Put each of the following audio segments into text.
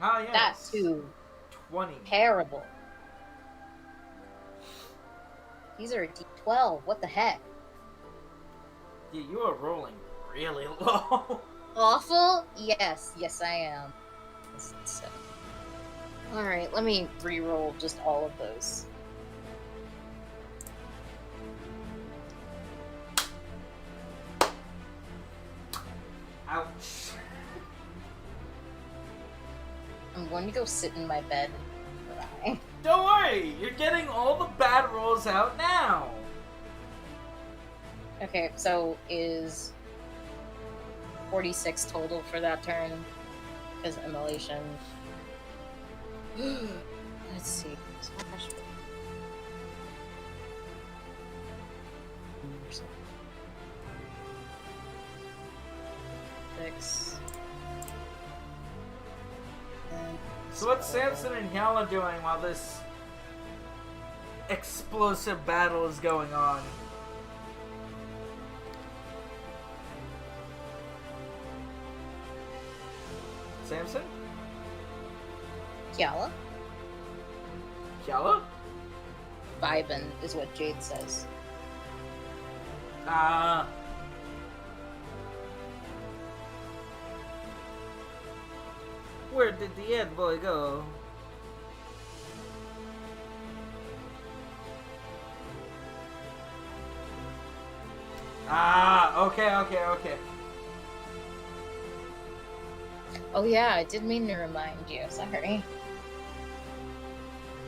Ah, yes. That too. 20. Terrible. These are a D12. What the heck? Yeah, you are rolling really low. Awful? Yes. Yes, I am. So. Alright, let me re-roll just all of those. Ouch. I'm going to go sit in my bed and cry. Don't worry, you're getting all the bad rolls out now. Okay, so is 46 total for that turn? Because immolation. Let's see. Six. So what's Samson and Yala doing while this explosive battle is going on? Samson? Kiala? Yala? Vibin is what Jade says. Ah. Where did the Ed boy go? Ah, okay. Oh yeah, I did mean to remind you, sorry.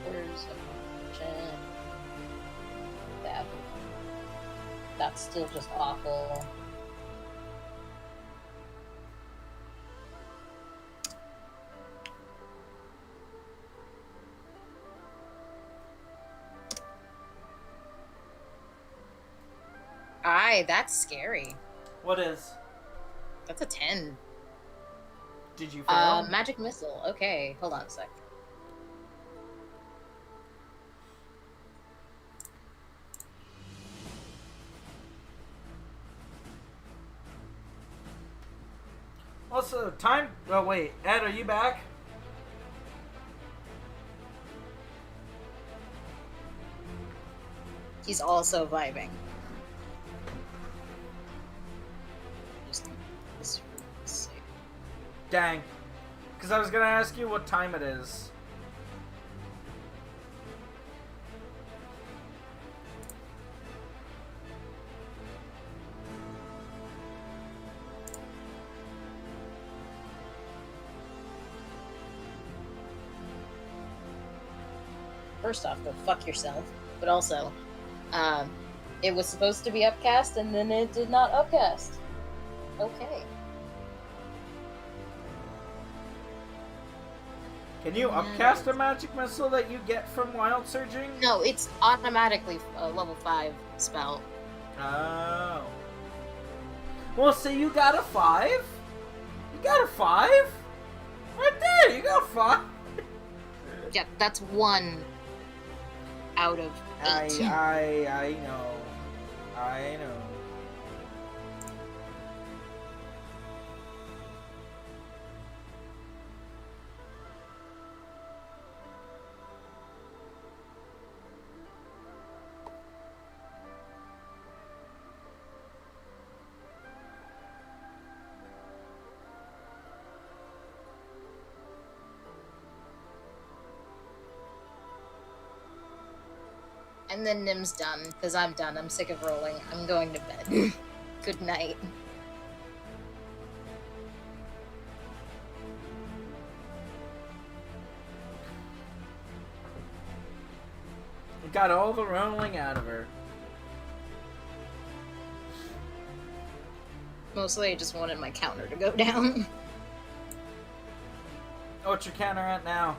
Where's that? That's still just awful. Aye, that's scary. What is? That's a 10. Did you fail? Magic missile. Okay, hold on a sec. Also, time... Oh, wait. Ed, are you back? He's also vibing. Just Dang. Because I was going to ask you what time it is. First off, go fuck yourself. But also, it was supposed to be upcast and then it did not upcast. Okay. Can you upcast a magic missile that you get from wild surging? No, it's automatically a level 5 spell. Oh. Well, so you got a 5? You got a 5? Right there, you got a 5. Yeah, that's 1 out of 8. I know. I know. And then Nim's done, because I'm done. I'm sick of rolling. I'm going to bed. Good night. Got all the rolling out of her. Mostly I just wanted my counter to go down. What's your counter at now?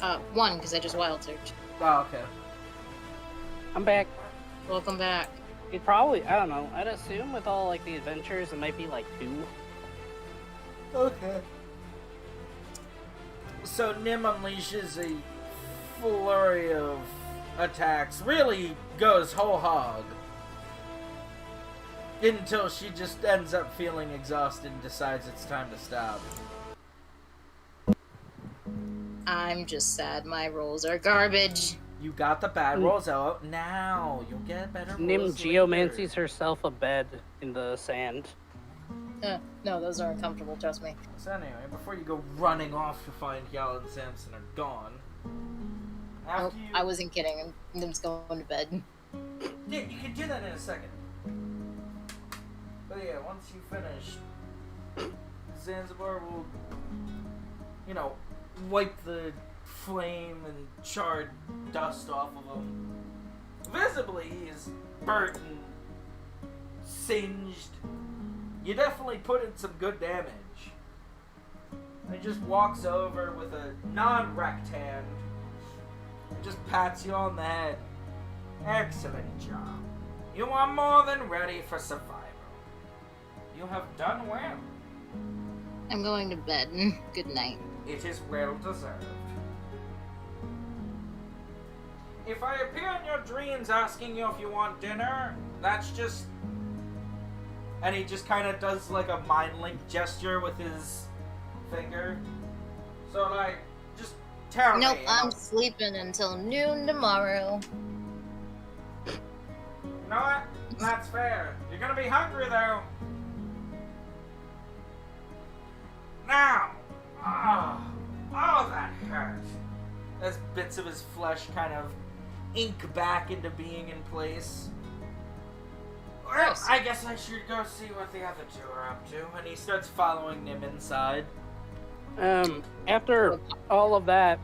1, because I just wild searched. Oh, okay. I'm back. Welcome back. You'd probably, I don't know, I'd assume with all, like, the adventures, it might be, like, 2. Okay. So Nim unleashes a flurry of attacks. Really goes whole hog. Until she just ends up feeling exhausted and decides it's time to stop. I'm just sad my rolls are garbage. You got the bad rolls out now. You'll get better Nim rolls geomancies later. herself a bed in the sand. No, those are uncomfortable, trust me. So anyway, before you go running off to find Yal and Samson are gone, after you... I wasn't kidding. Nim's going to bed. Yeah, you can do that in a second. But yeah, once you finish, Zanzibar will, you know, wipe the flame and charred dust off of him. Visibly, he's burnt and singed. You definitely put in some good damage. And he just walks over with a non-wrecked hand and just pats you on the head. Excellent job. You are more than ready for survival. You have done well. I'm going to bed. Good night. It is well deserved. If I appear in your dreams asking you if you want dinner, that's just... And he just kind of does like a mind link gesture with his finger. So like, just tell me. Nope, I'm sleeping until noon tomorrow. You know what? That's fair. You're gonna be hungry though. Now! Oh, that hurt. As bits of his flesh kind of ink back into being in place. Well, Nice. I guess I should go see what the other two are up to. And he starts following Nim inside. After all of that,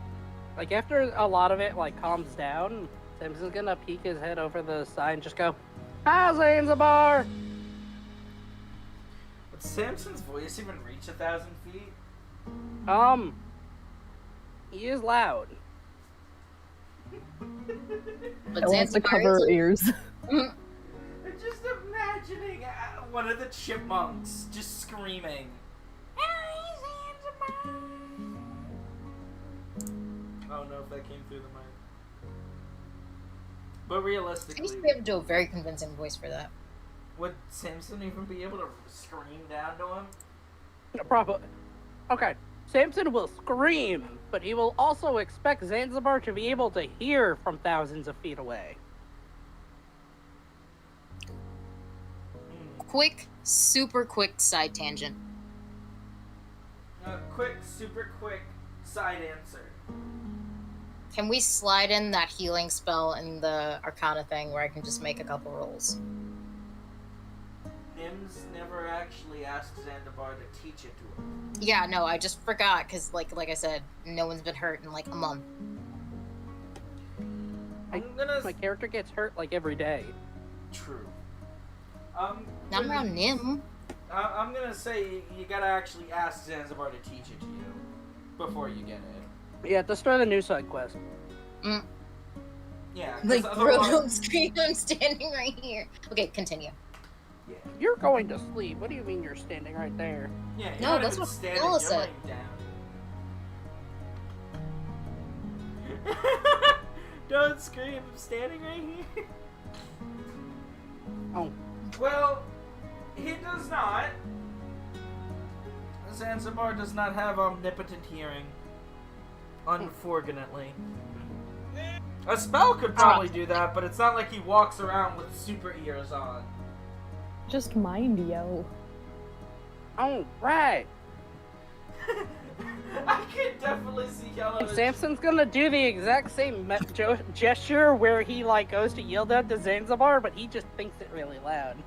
like after a lot of it like calms down, Samson's gonna peek his head over the side and just go, "Hi, Zanzibar!" Would Samson's voice even reach 1,000 feet? He is loud. But I want to cover her ears. I'm just imagining one of the chipmunks just screaming. I don't know if that came through the mic. But I used realistically, to be able to do a very convincing voice for that. would Samson even be able to scream down to him? Probably. Okay, Samson will scream, but he will also expect Zanzibar to be able to hear from thousands of feet away. Quick, super quick side tangent. Quick, super quick side answer. Can we slide in that healing spell in the Arcana thing where I can just make a couple rolls? Nim's never actually asked Zanzibar to teach it to him. Yeah, no, I just forgot because, like I said, no one's been hurt in like a month. My character gets hurt like every day. True. Not around Nim. I'm gonna say you gotta actually ask Zanzibar to teach it to you before you get it. Yeah, destroy the new side quest. Yeah. 'cause Like, bro, otherwise- don't scream, I'm standing right here. Okay, continue. Yeah. You're going to sleep. What do you mean you're standing right there? Yeah. You're No, not that's even what standing, Phil you're said. laying down. Don't scream! I'm standing right here. Oh. Well, he does not. Zanzibar does not have omnipotent hearing. Unfortunately. A spell could probably do that, but it's not like he walks around with super ears on. Just mind yell. Oh, right. I could definitely see Yellow. Samson's gonna do the exact same gesture where he like goes to yell down to Zanzibar, but he just thinks it really loud.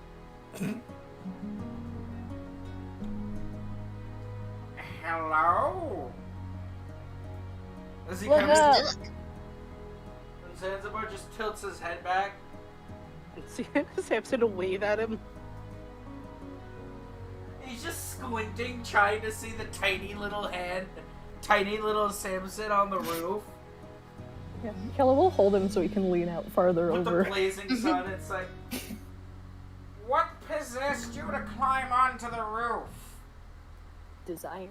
Hello? As he What comes up? and Zanzibar just tilts his head back. And see Samson will wave at him. He's just squinting, trying to see the tiny little hand, tiny little Samson on the roof. Yeah, Kella will hold him so he can lean out farther With over. the blazing sun, it's like, what possessed you to climb onto the roof? Desire.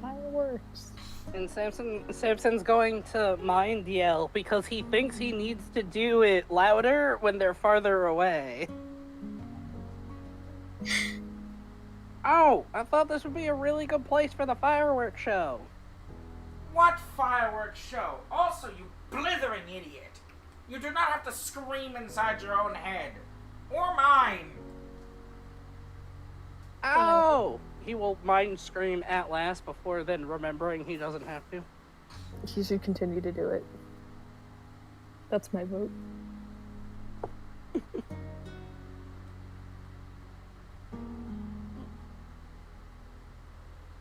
Fireworks. And Samson's going to mind yell because he thinks he needs to do it louder when they're farther away. Oh, I thought this would be a really good place for the fireworks show. What fireworks show? Also, you blithering idiot. You do not have to scream inside your own head. Or mine. Oh! He will mind scream at last before then remembering he doesn't have to. He should continue to do it. That's my vote.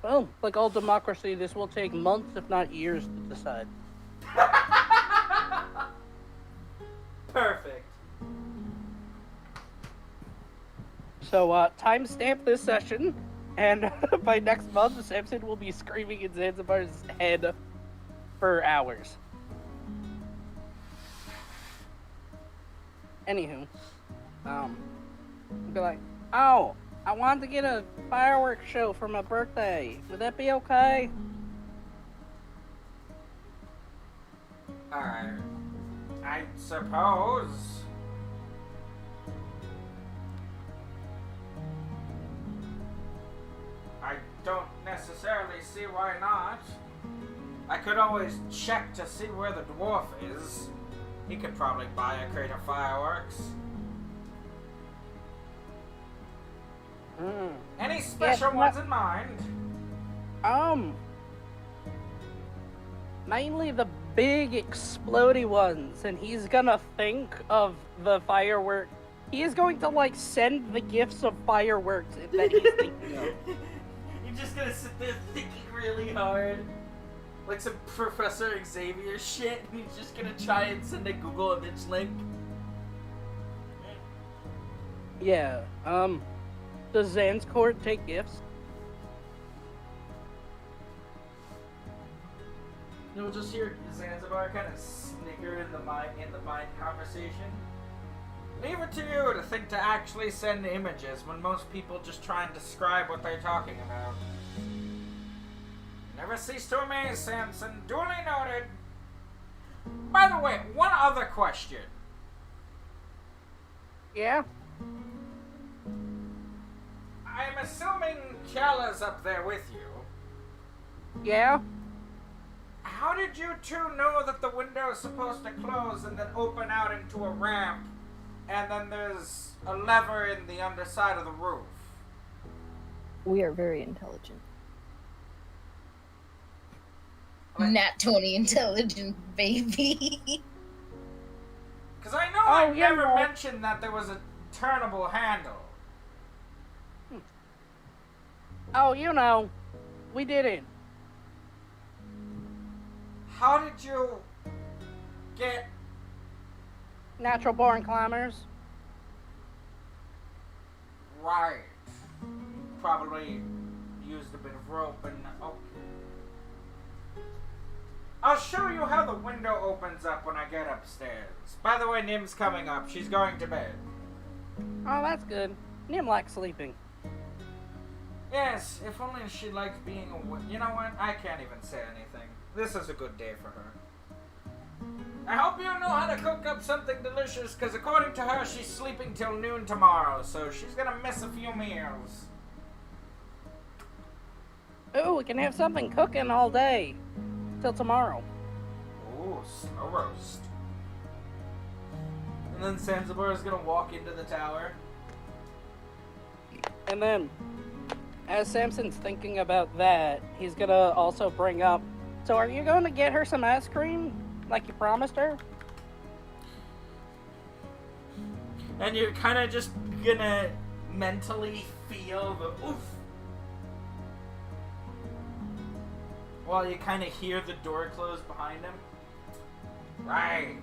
Well, like all democracy, this will take months, if not years, to decide. Perfect. So, timestamp this session, and by next month, Samson will be screaming in Zanzibar's head for hours. Anywho, be like, oh, I wanted to get a fireworks show for my birthday. Would that be okay? I suppose. I don't necessarily see why not. I could always check to see where the dwarf is. He could probably buy a crate of fireworks. Any special ones in mind? Mainly the big explodey ones, and he's gonna think of the firework. He is going to, like, send the gifts of fireworks that he's thinking of. You're just gonna sit there thinking really hard. Like some Professor Xavier shit, and he's just gonna try and send a Google image link. Yeah, does Zan's court take gifts? You'll just hear Zanzibar kind of snicker in the mind conversation. Leave it to you to think to actually send images when most people just try and describe what they're talking about. Never cease to amaze, Samson. Duly noted. By the way, one other question. Yeah? I'm assuming Kala's up there with you. Yeah? How did you two know that the window is supposed to close and then open out into a ramp, and then there's a lever in the underside of the roof? We are very intelligent. Nat 20 intelligent, baby. Because I know I never mentioned that there was a turnable handle. Oh, you know, we didn't. How did you get... Natural born climbers. Right. Probably used a bit of rope and... Oh. I'll show you how the window opens up when I get upstairs. By the way, Nim's coming up. She's going to bed. Oh, that's good. Nim likes sleeping. Yes, if only she liked being awake. You know what? I can't even say anything. This is a good day for her. I hope you know how to cook up something delicious, because according to her, she's sleeping till noon tomorrow, so she's gonna miss a few meals. Ooh, we can have something cooking all day. Till tomorrow. Ooh, slow roast. And then Zanzibar is gonna walk into the tower. And then, as Samson's thinking about that, he's gonna also bring up, so are you going to get her some ice cream? Like you promised her? And you're kind of just gonna mentally feel the oof. While you kind of hear the door close behind him. Right.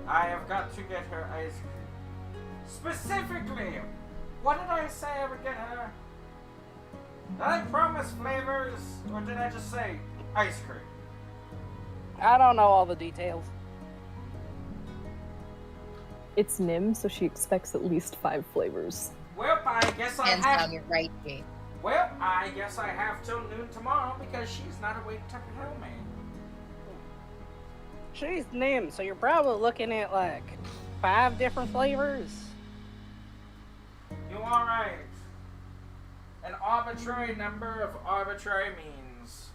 I have got to get her ice cream. Specifically, what did I say I would get her? Did I promise flavors, or did I just say ice cream? I don't know all the details. It's Nim, so she expects at least 5 flavors. Well, I guess I Hands have... down, you're right, Jake. Well, I guess I have till noon tomorrow because she's not awake to tell me. She's Nim, so you're probably looking at like 5 different flavors. You are right. An arbitrary number of arbitrary means.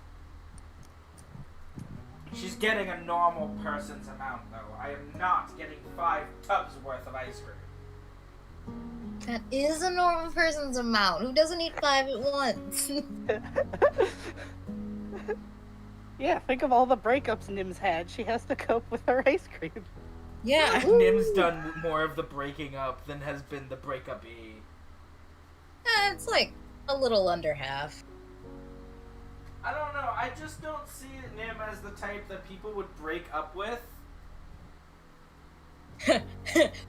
She's getting a normal person's amount, though. I am not getting 5 tubs worth of ice cream. That is a normal person's amount. Who doesn't eat 5 at once? Yeah, think of all the breakups Nim's had. She has to cope with her ice cream. Yeah. Nim's done more of the breaking up than has been the breakup-y. It's like a little under half. I don't know. I just don't see Nim as the type that people would break up with.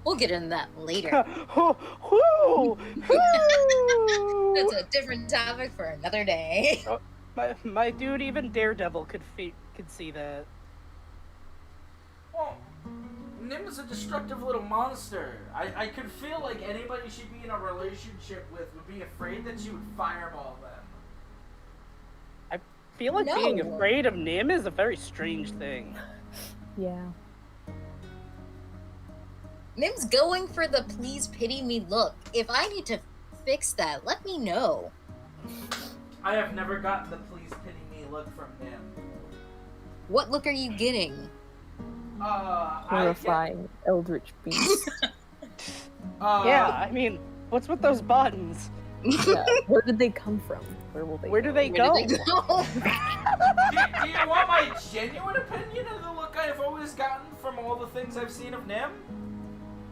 We'll get into that later. Woo! That's a different topic for another day. My dude, even Daredevil could see that. Well, Nim is a destructive little monster. I could feel like anybody she'd be in a relationship with would be afraid that she would fireball them. I feel like being afraid of Nim is a very strange thing. Yeah. Nim's going for the please pity me look. If I need to fix that, let me know. I have never gotten the please pity me look from Nim. What look are you getting? Horrifying eldritch beast. Yeah, I mean, what's with those buttons? Yeah. Where did they come from? Where do they go? Where did they go? do you want my genuine opinion of the look I've always gotten from all the things I've seen of Nim?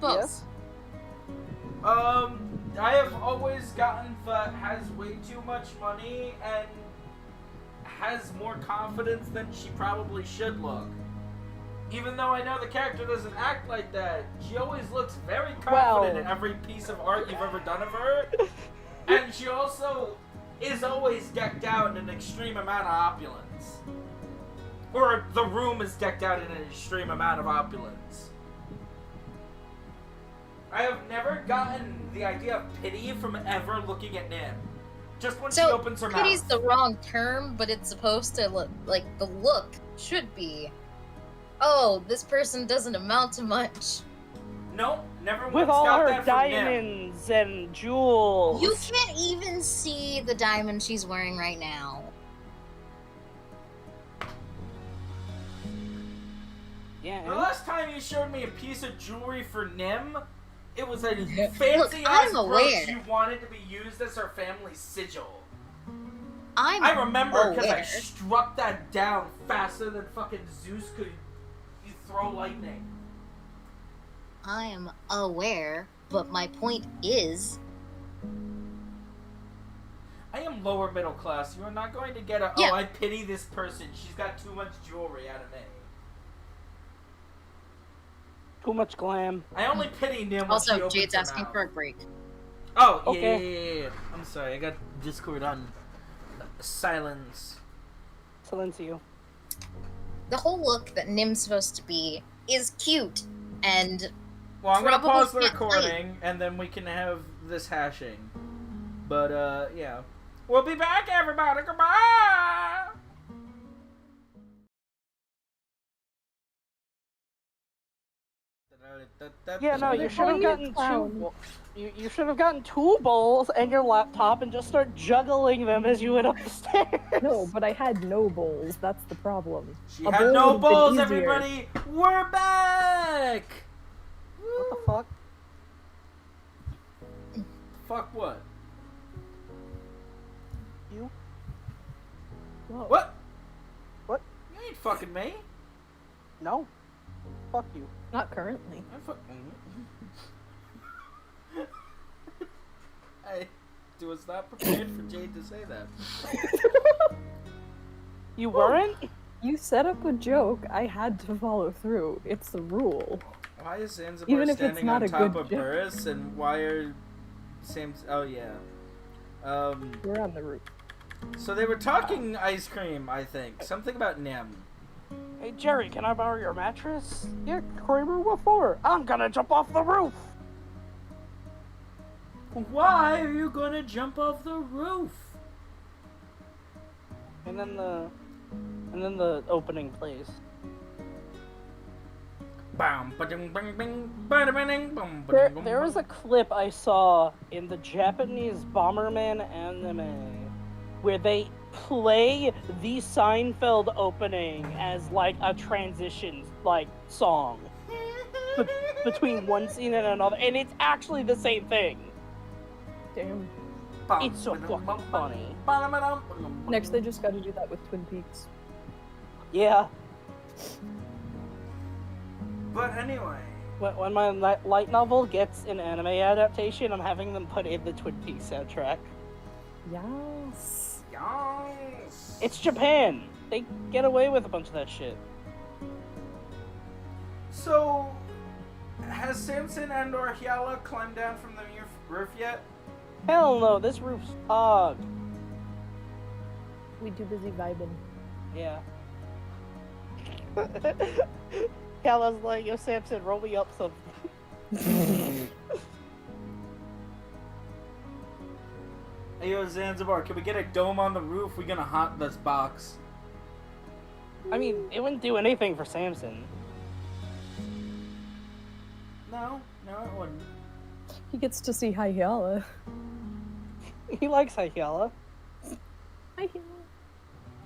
False. I have always gotten that has way too much money and has more confidence than she probably should look. Even though I know the character doesn't act like that, she always looks very confident in every piece of art you've ever done of her. And she also is always decked out in an extreme amount of opulence. Or the room is decked out in an extreme amount of opulence. I have never gotten the idea of pity from ever looking at Nim. Just when she opens her mouth. Pity's the wrong term, but it's supposed to look like the look should be. Oh, this person doesn't amount to much. Nope, never With once all got her that from diamonds and jewels. You can't even see the diamond she's wearing right now. Yeah. The last time you showed me a piece of jewelry for Nim, it was a Look, fancy-ass I'm brooch aware. you wanted to be used as her family sigil. I I remember because I aware. struck that down faster than fucking Zeus could throw lightning. I am aware, but my point is... I am lower middle class. You are not going to get a, Yeah. oh, I pity this person. She's got too much jewelry out of me. Too much glam. I only pity Nim when she Also, opens Jade's her asking mouth. for a break. Oh, yeah, Okay. yeah. I'm sorry. I got Discord on silence. Silencio. The whole look that Nim's supposed to be is cute, and Well, I'm gonna Probably pause the can't recording, and then we can have this hashing. But, yeah. We'll be back, everybody! Goodbye! Yeah, no, you They're should have calling you a gotten clown. You should have gotten 2 bowls and your laptop and just start juggling them as you went up the stairs. No, but I had no bowls. That's the problem. She A had bowl no would've been balls, easier. everybody! We're back! What the fuck? Fuck what? You? Whoa. What? What? You ain't fucking me. No. Fuck you. Not currently. I'm fucking. I was not prepared for Jade to say that. You weren't? You set up a joke. I had to follow through. It's the rule. Why is Zanzibar Even if it's standing not on a top good of joke. Burris, and why are oh yeah. We're on the roof. So they were talking ice cream, I think. Something about Nim. Hey Jerry, can I borrow your mattress? Yeah, Kramer, what for? I'm gonna jump off the roof! Why are you gonna jump off the roof? And then the opening plays. There was a clip I saw in the Japanese Bomberman anime where they play the Seinfeld opening as like a transition like song between one scene and another, and it's actually the same thing. Damn. It's so fucking funny. Next, they just got to do that with Twin Peaks. Yeah. But anyway. When my light novel gets an anime adaptation, I'm having them put in the Twin Peaks soundtrack. Yes. Yes. It's Japan. They get away with a bunch of that shit. So, has Samson and or Hyala climbed down from the roof yet? Hell no, this roof's hog. We too busy vibing. Yeah. Hyala's like, yo, Samson, roll me up something. Hey, yo, Zanzibar, can we get a dome on the roof? We're gonna haunt this box. I mean, it wouldn't do anything for Samson. No, it wouldn't. He gets to see Hyala. He likes Hyala. Hyala.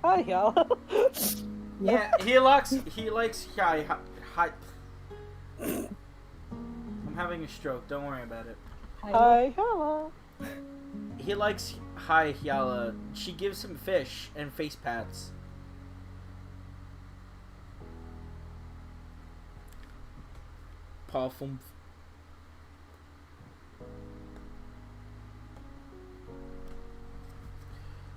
Hi, Hyala. Yeah, he likes hi. I'm having a stroke. Don't worry about it. Hi, Hyala. He likes hi Hyala. She gives him fish and face pats. Powerful.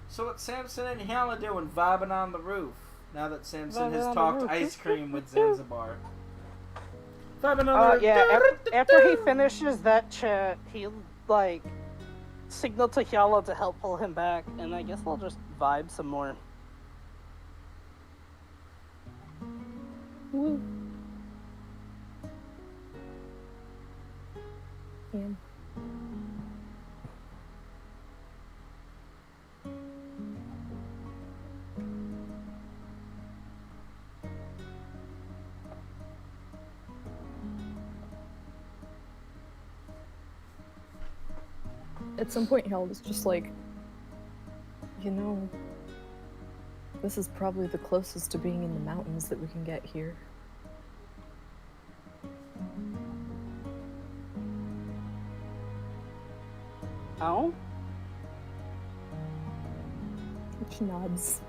So what's Samson and Hyala doing, vibing on the roof? Now that Samson has talked ice cream with Zanzibar. Vibing on the roof. Yeah, after he finishes that chat, he'll, like, signal to Hyala to help pull him back, and I guess I'll just vibe some more. Woo. Yeah. At some point, Hal was just like, you know, this is probably the closest to being in the mountains that we can get here. Oh? Which nods.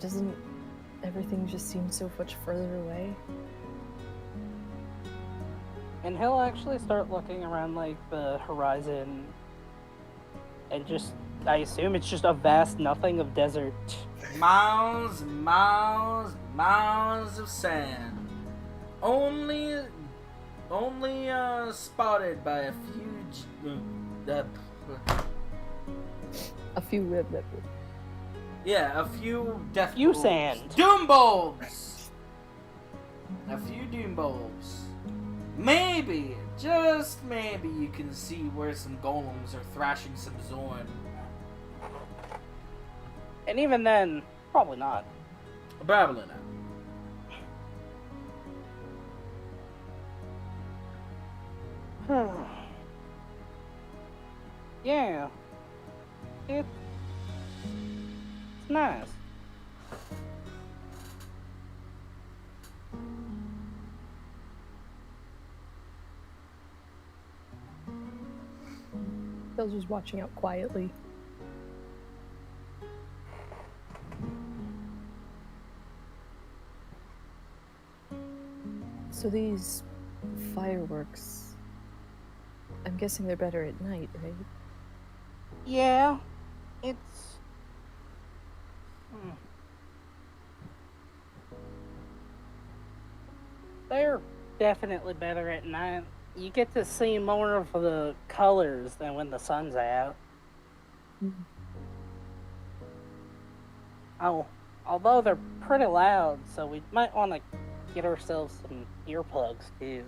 Doesn't everything just seem so much further away? And he'll actually start looking around, like, the horizon, and just, I assume it's just a vast nothing of desert. Miles of sand. Only spotted by a few. A few Yeah, a few death. Few bulbs. sand. Doom bulbs. A few doom bulbs. Maybe, just maybe, you can see where some golems are thrashing some Zorn. And even then, probably not. Babbling out. Yeah. It's nice. Bill's just watching out quietly. So these fireworks, I'm guessing they're better at night, right? Yeah. It's... They're definitely better at night. You get to see more of the colors than when the sun's out. Mm-hmm. Oh, although they're pretty loud, so we might want to get ourselves some earplugs too.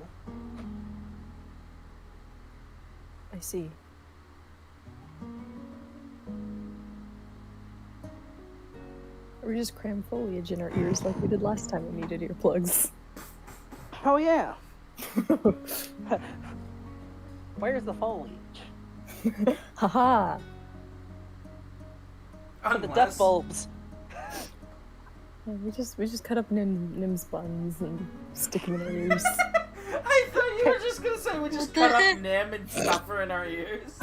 I see. Or just cram foliage in our ears like we did last time we needed earplugs. Oh yeah. Where's the foliage? Haha! For the death bulbs. Yeah, we just cut up Nim's buns and stick them in our ears. I thought you were just gonna say we just cut up Nim and stuff her in our ears.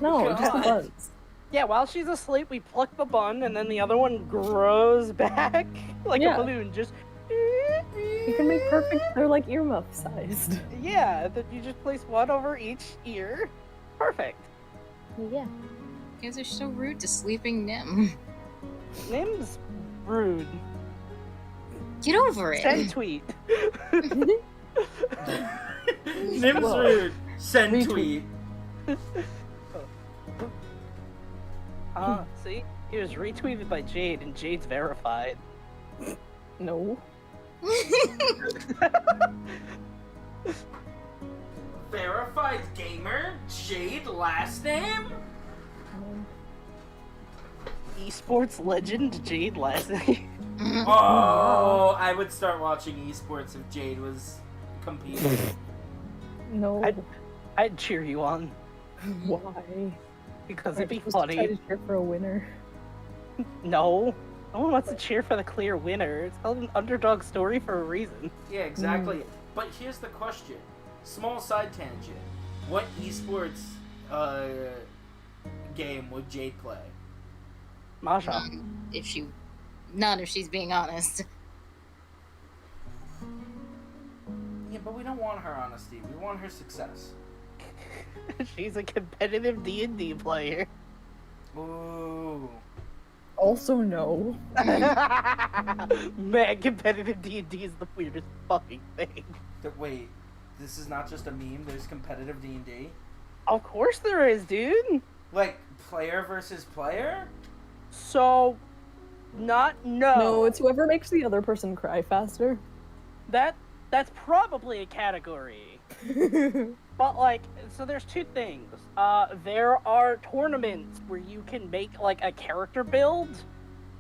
No, just the God. buns. Yeah, while she's asleep, we pluck the bun, and then the other one grows back like Yeah. a balloon. Just You can make perfect. They're like earmuff sized. yeah. That you just place one over each ear. Perfect. Yeah. You guys are so rude to sleeping Nim. Nim's rude. Get over it. Send tweet. Nim's Whoa. rude. Send Retweet. tweet. See, he was retweeted by Jade, and Jade's verified. No. Verified gamer? Jade last name? Esports legend Jade last name. Oh, I would start watching esports if Jade was competing. No. I'd cheer you on Why? because Aren't it'd be you supposed to try funny. to cheer for a winner. No one wants to cheer for the clear winner. It's called an underdog story for a reason. Yeah, exactly. But here's the question. Small side tangent. What esports game would Jade play? Masha. If she's being honest. Yeah, but we don't want her honesty. We want her success. She's a competitive D&D player. Ooh. Also, no. Man, competitive D&D is the weirdest fucking thing. Wait, this is not just a meme. There's competitive D&D? Of course there is, dude. Like, player versus player? So, no. No, it's whoever makes the other person cry faster. That's probably a category. But like, so there's two things. There are tournaments where you can make like a character build.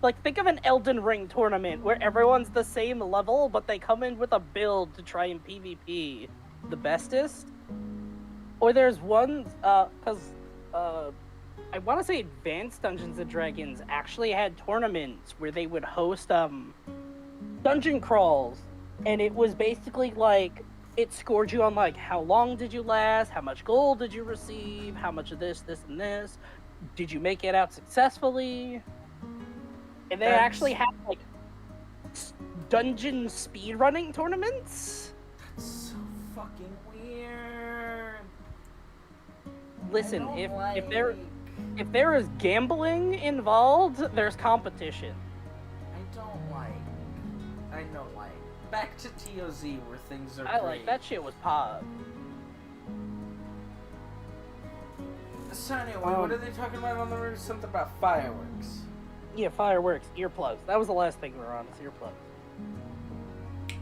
Like, think of an Elden Ring tournament where everyone's the same level, but they come in with a build to try and PvP the bestest. Or there's ones, I want to say Advanced Dungeons and Dragons actually had tournaments where they would host dungeon crawls, and it was basically like it scored you on like how long did you last, how much gold did you receive, how much of this, and this, did you make it out successfully, and they actually had like dungeon speedrunning tournaments. That's so fucking weird. Listen, I don't if there is gambling involved, there's competition. I don't like. Back to TOZ where things are I great. like that shit was pog. So anyway, what are they talking about on the roof? Something about fireworks. Yeah, fireworks, earplugs. That was the last thing we were on, is earplugs.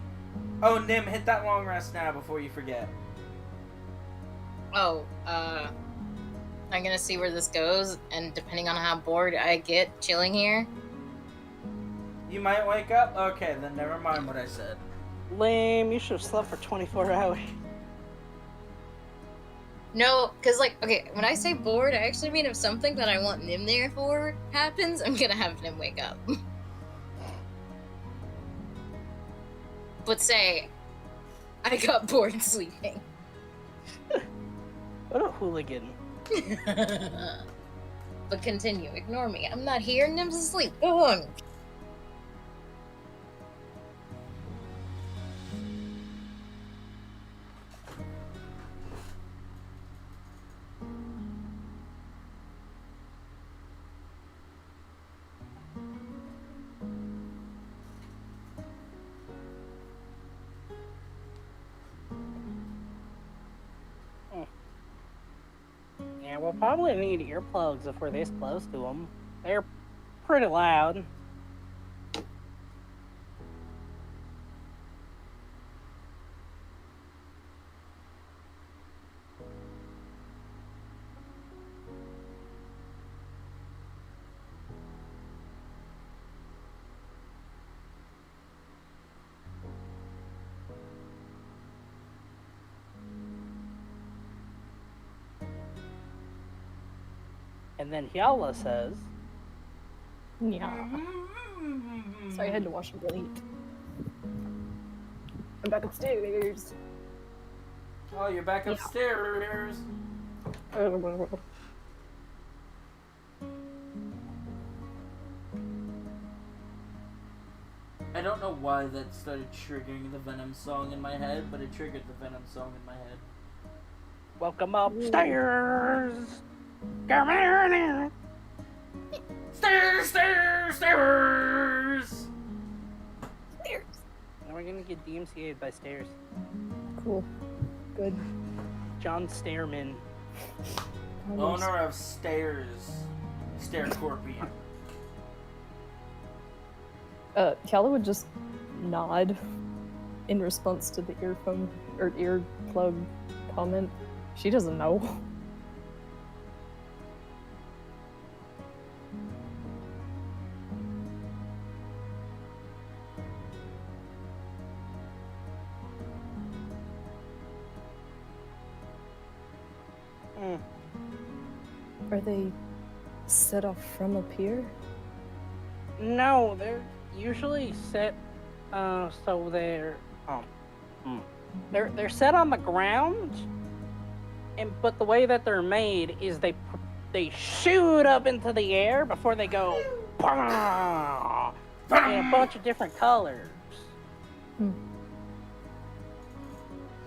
Oh, Nim, hit that long rest now before you forget. Oh, I'm gonna see where this goes, and depending on how bored I get chilling here. You might wake up? Okay, then never mind what I said. Lame, you should have slept for 24 hours. No, because, like, okay, when I say bored, I actually mean if something that I want Nim there for happens, I'm gonna have Nim wake up. But say, I got bored sleeping. What a hooligan. But continue, ignore me. I'm not here, Nim's asleep. Go on. Yeah, we'll probably need earplugs if we're this close to them. They're pretty loud. And then Hyala says, Yeah. Sorry, I had to wash a plate. I'm back upstairs. Oh, you're back Yeah. upstairs. I don't know why that started triggering the Venom song in my head, but it triggered the Venom song in my head. "Welcome upstairs! Come here!" Stairs, stairs, stairs! Stairs. And we're gonna get DMCA'd by stairs. Cool. Good. John Stairman. Owner of Stairs. Staircorpion. Kala would just nod in response to the earphone or earplug comment. She doesn't know. Are they set off from up here? No, they're usually set, so they're set on the ground, but the way that they're made is they shoot up into the air before they go in a bunch of different colors.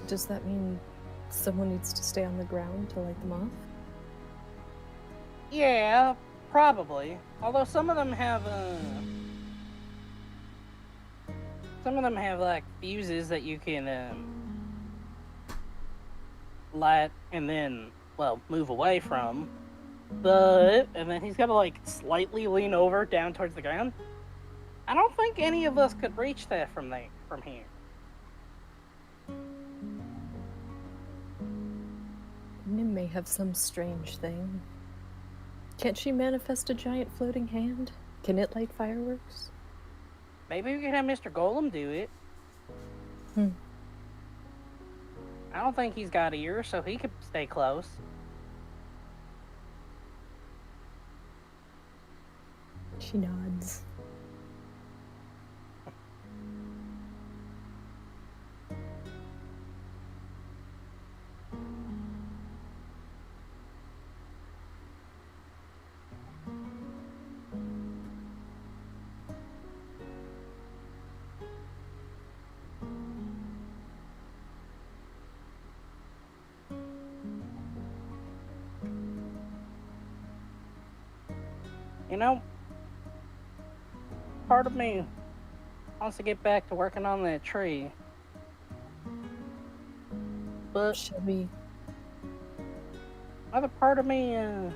Does that mean someone needs to stay on the ground to light them off? Yeah, probably. Although some of them have like fuses that you can light and then move away from. And then he's got to like slightly lean over down towards the ground. I don't think any of us could reach that from here. Nim may have some strange thing. Can't she manifest a giant floating hand? Can it light fireworks? Maybe we could have Mr. Golem do it. I don't think he's got ears, so he could stay close. She nods. You know, part of me wants to get back to working on that tree. But Shall we? other part of me, I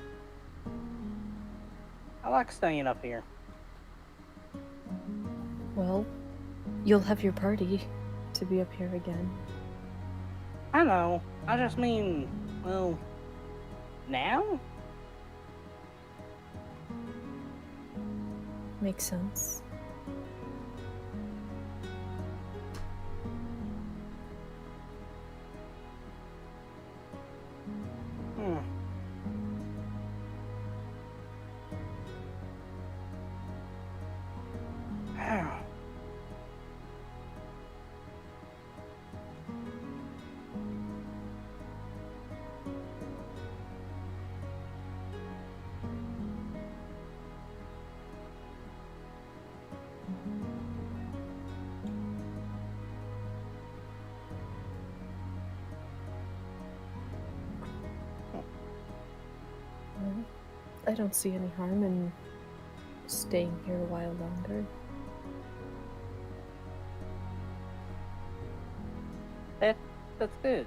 like staying up here. Well, you'll have your party to be up here again. I know. I just mean, now? Makes sense. I don't see any harm in staying here a while longer. That's good.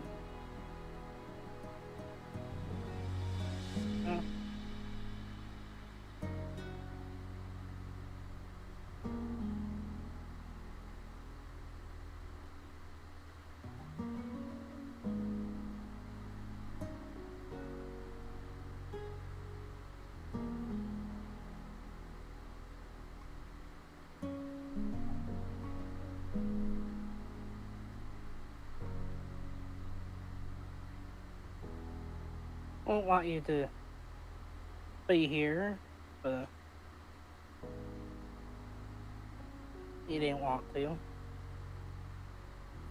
I don't want you to be here, but he didn't want to.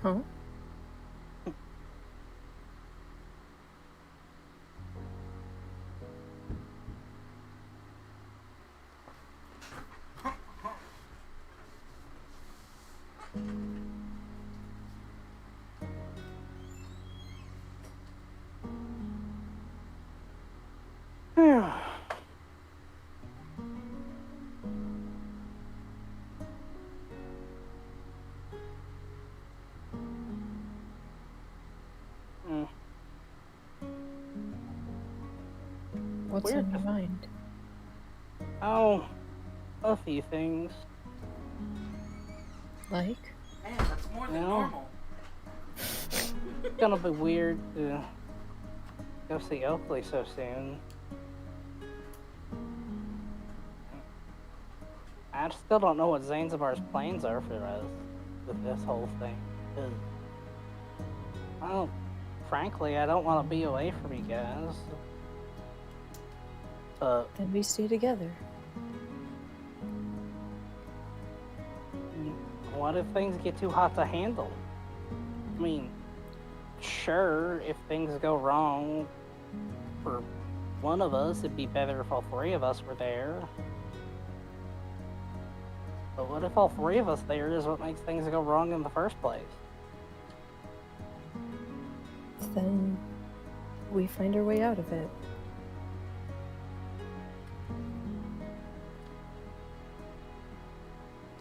Huh? Mm. What's Weird. on your mind? Oh, a few things. Like? Man, that's more than No. normal. It's gonna be weird to go see Oakley so soon. I still don't know what Zanzibar's plans are for us with this whole thing. 'Cause frankly, I don't want to be away from you guys. But Then we stay together. what if things get too hot to handle? I mean, sure, if things go wrong for one of us, it'd be better if all three of us were there. But what if all three of us there is what makes things go wrong in the first place? Then we find our way out of it.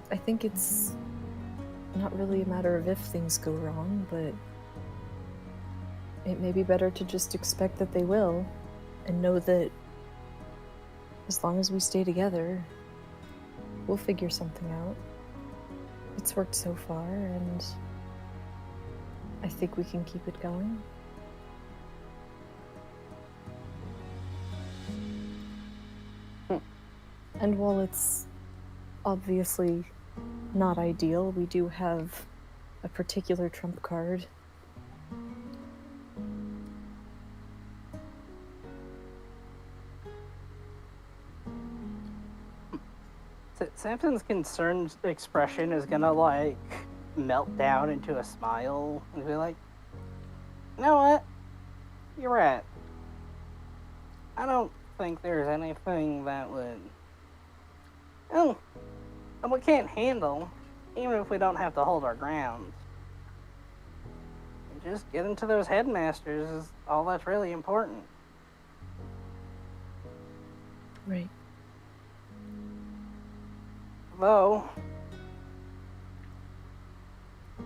I think it's not really a matter of if things go wrong, but it may be better to just expect that they will and know that as long as we stay together, we'll figure something out. It's worked so far, and I think we can keep it going. And while it's obviously not ideal, we do have a particular trump card. Samson's concerned expression is gonna like melt down into a smile and be like, you know what? You're right. I don't think there's anything that we can't handle, even if we don't have to hold our ground. Just getting to those headmasters is all that's really important. Right. Though,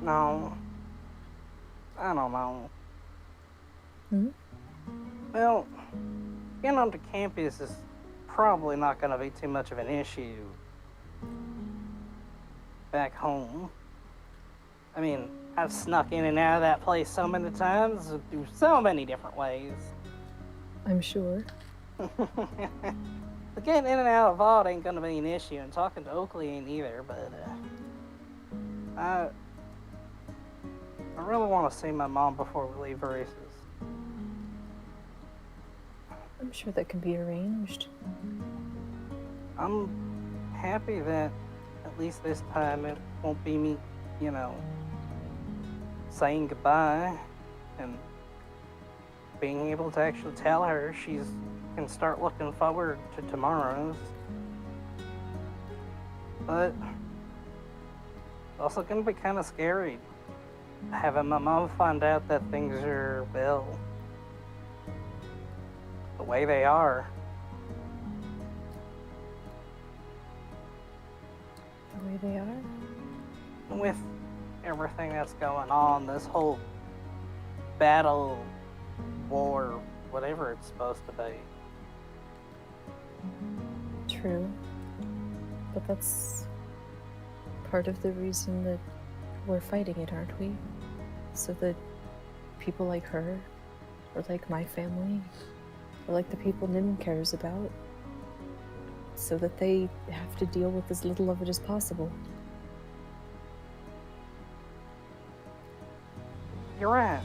no, I don't know. Hmm? Well, getting onto campus is probably not going to be too much of an issue back home. I mean, I've snuck in and out of that place so many times through so many different ways. I'm sure. But getting in and out of vault ain't gonna be an issue, and talking to Oakley ain't either, but I really want to see my mom before we leave races. I'm sure that can be arranged. I'm happy that at least this time it won't be me, saying goodbye and being able to actually tell her she can start looking forward to tomorrow's. But it's also going to be kind of scary having my mom find out that things are, well, the way they are. The way they are? With everything that's going on, this whole battle, war, whatever it's supposed to be. True. But that's part of the reason that we're fighting it, aren't we? So that people like her, or like my family, or like the people Nim cares about, so that they have to deal with as little of it as possible. You're right.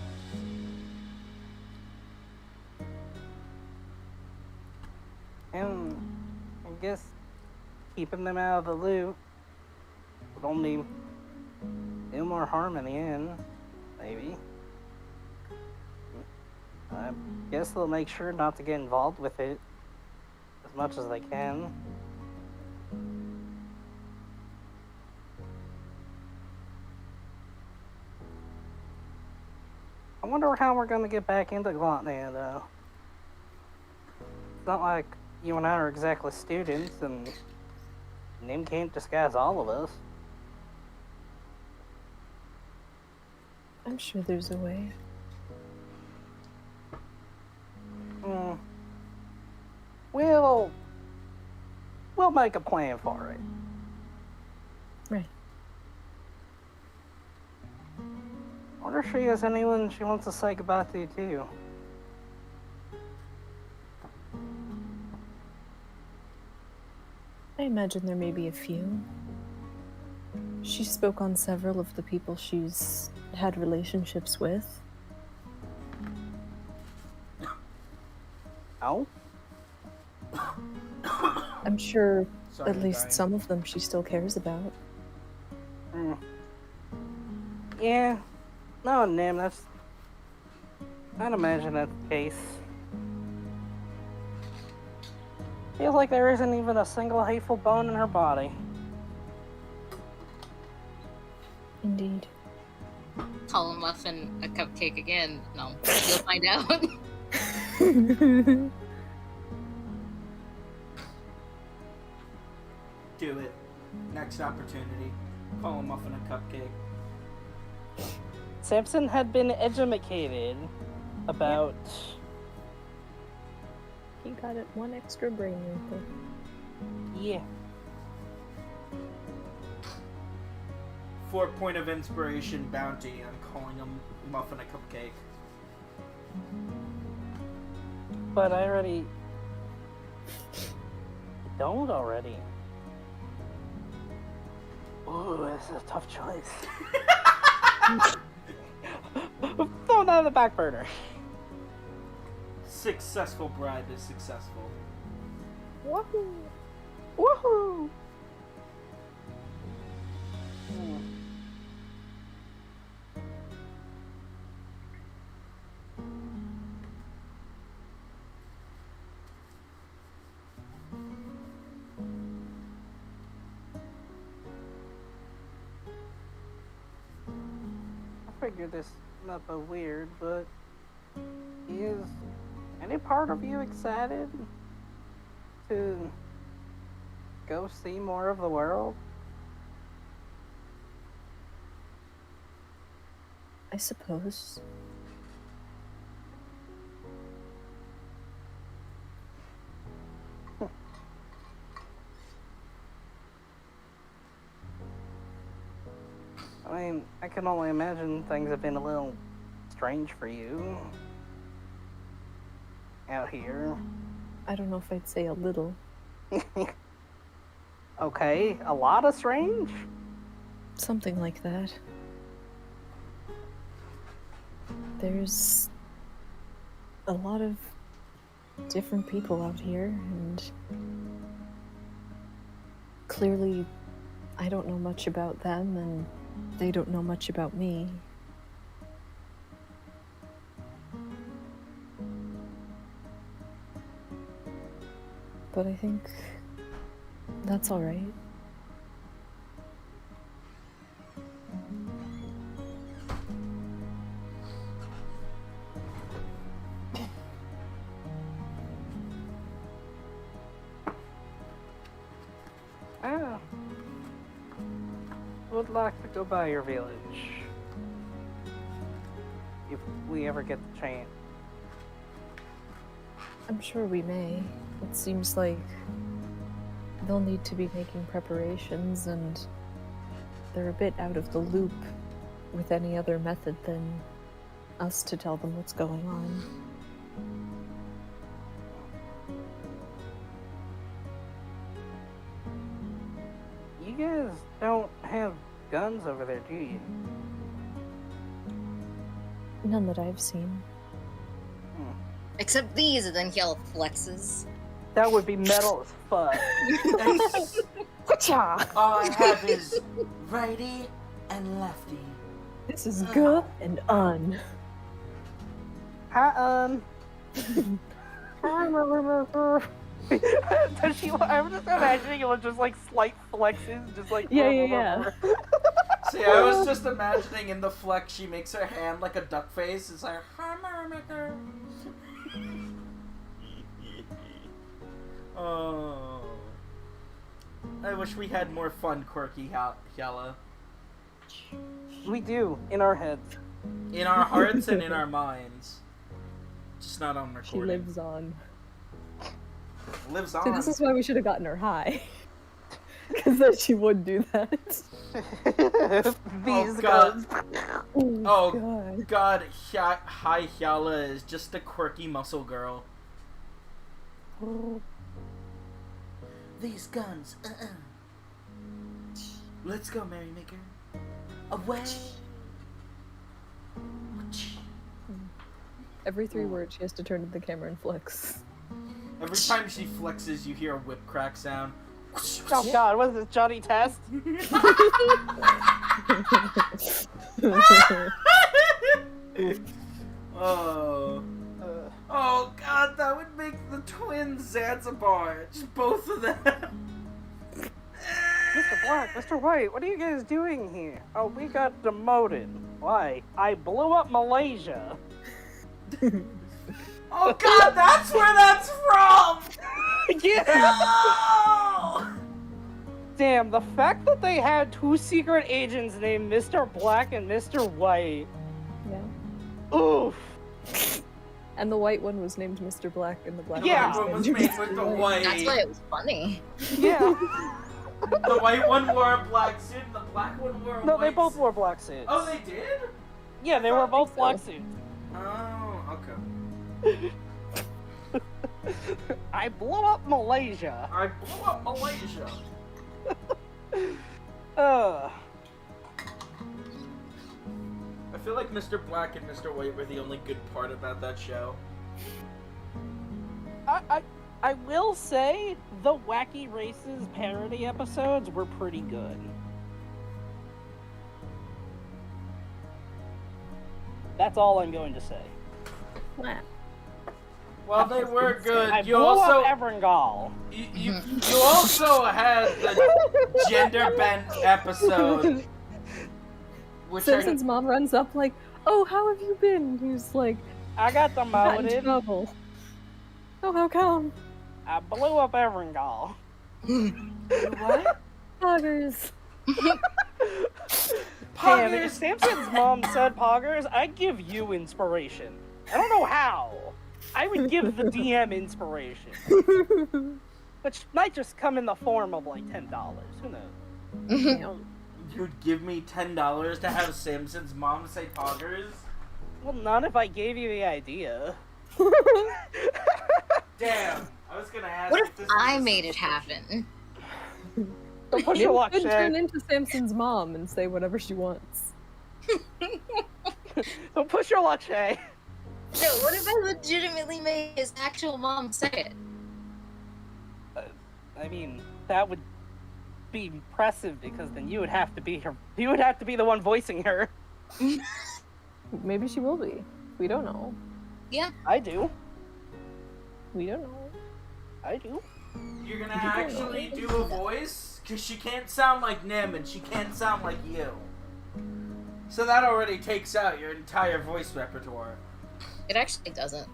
And guess keeping them out of the loop would only do more harm in the end, maybe. I guess they'll make sure not to get involved with it as much as they can. I wonder how we're gonna get back into Gluttony, though. It's not like you and I are exactly students, and Nim can't disguise all of us. I'm sure there's a way. We'll make a plan for it. Right. I wonder if she has anyone she wants to say goodbye to, too. I imagine there may be a few. She spoke on several of the people she's had relationships with. Oh? I'm sure Sorry, at I'm least dying. some of them she still cares about. Yeah. No, Nim, I'd imagine that's the case. Feels like there isn't even a single hateful bone in her body. Indeed. Call a muffin a cupcake again. No, you'll find out. Do it. Next opportunity. Call a muffin a cupcake. Samson had been educated about... He got it one extra brain wrinkle. Yeah. 4-point of inspiration bounty on calling a muffin a cupcake. But I already... don't already. Ooh, this is a tough choice. Throw that on the back burner. Successful bribe is successful. Woohoo! Woohoo! I figured this might be weird, but is any part of you excited to go see more of the world? I suppose. I mean, I can only imagine things have been a little strange for you out here. I don't know if I'd say a little. Okay, a lot of strange? Something like that. There's a lot of different people out here, and clearly I don't know much about them, and they don't know much about me. But I think that's all right. Ah. Would like to go by your village. If we ever get the chance. I'm sure we may. It seems like they'll need to be making preparations, and they're a bit out of the loop with any other method than us to tell them what's going on. You guys don't have guns over there, do you? None that I've seen. Except these, and then Yell flexes. That would be metal as fuck. All I have is righty and lefty. This is good and un. Does she? I'm just imagining it was just like slight flexes, just like Yeah. See, I was just imagining in the flex she makes her hand like a duck face. It's like oh, I wish we had more fun, quirky Yella. We do in our heads, In our hearts and in our minds. Just not on recording. She lives on. Lives on. See, this is why we should have gotten her high. Because then she would do that. These God. guns. God, Hi Hyala is just a quirky muscle girl. These guns, Let's go, Merrymaker. Away! Every 3 words, she has to turn to the camera and flex. Every time she flexes, you hear a whip crack sound. Oh God, what is this, Johnny Test? Oh. Oh God, that would make the twins Zanzibar. Just both of them. Mr. Black, Mr. White, what are you guys doing here? Oh, we got demoted. Why? I blew up Malaysia. Oh God, that's where that's from! Yeah! No! Damn, the fact that they had 2 secret agents named Mr. Black and Mr. White. Yeah. Oof. And the white one was named Mr. Black, and the black Yeah. one was named made Mr. with the White. white. That's why it was funny. Yeah. The white one wore a black suit, and the black one wore a No, white they both suit. wore black suits. Oh, they did? Yeah, they were both black suits. Oh, okay. I blew up Malaysia. I blew up Malaysia. I feel like Mr. Black and Mr. White were the only good part about that show. I will say the Wacky Races parody episodes were pretty good. That's all I'm going to say. Wow. Well, they were good. I You blew also up Everngal. you also had the gender bent episode, which Simpson's mom runs up like, "Oh, how have you been?" He's like, I got "Got in demoted. trouble." Oh, how come? I blew up Everngal. what? Poggers. Damn, if Poggers. Samson's mom said Poggers, I'd give you inspiration. I don't know how. I would give the DM inspiration. Which might just come in the form of like $10. Who knows? You'd give me $10 to have Samson's mom say poggers? Well, not if I gave you the idea. Damn. I was gonna ask What if if this I was- made it happen? Don't push Maybe your luck, could turn Shay. into Samson's mom and say whatever she wants. Don't push your luck, Shay. No, what if I legitimately made his actual mom say it? I mean, that would be impressive because then you would have to be her. You would have to be the one voicing her. Maybe she will be. We don't know. I do. We don't know. I do. You're gonna actually do a voice? Because she can't sound like Nim and she can't sound like you. So that already takes out your entire voice repertoire. It actually doesn't.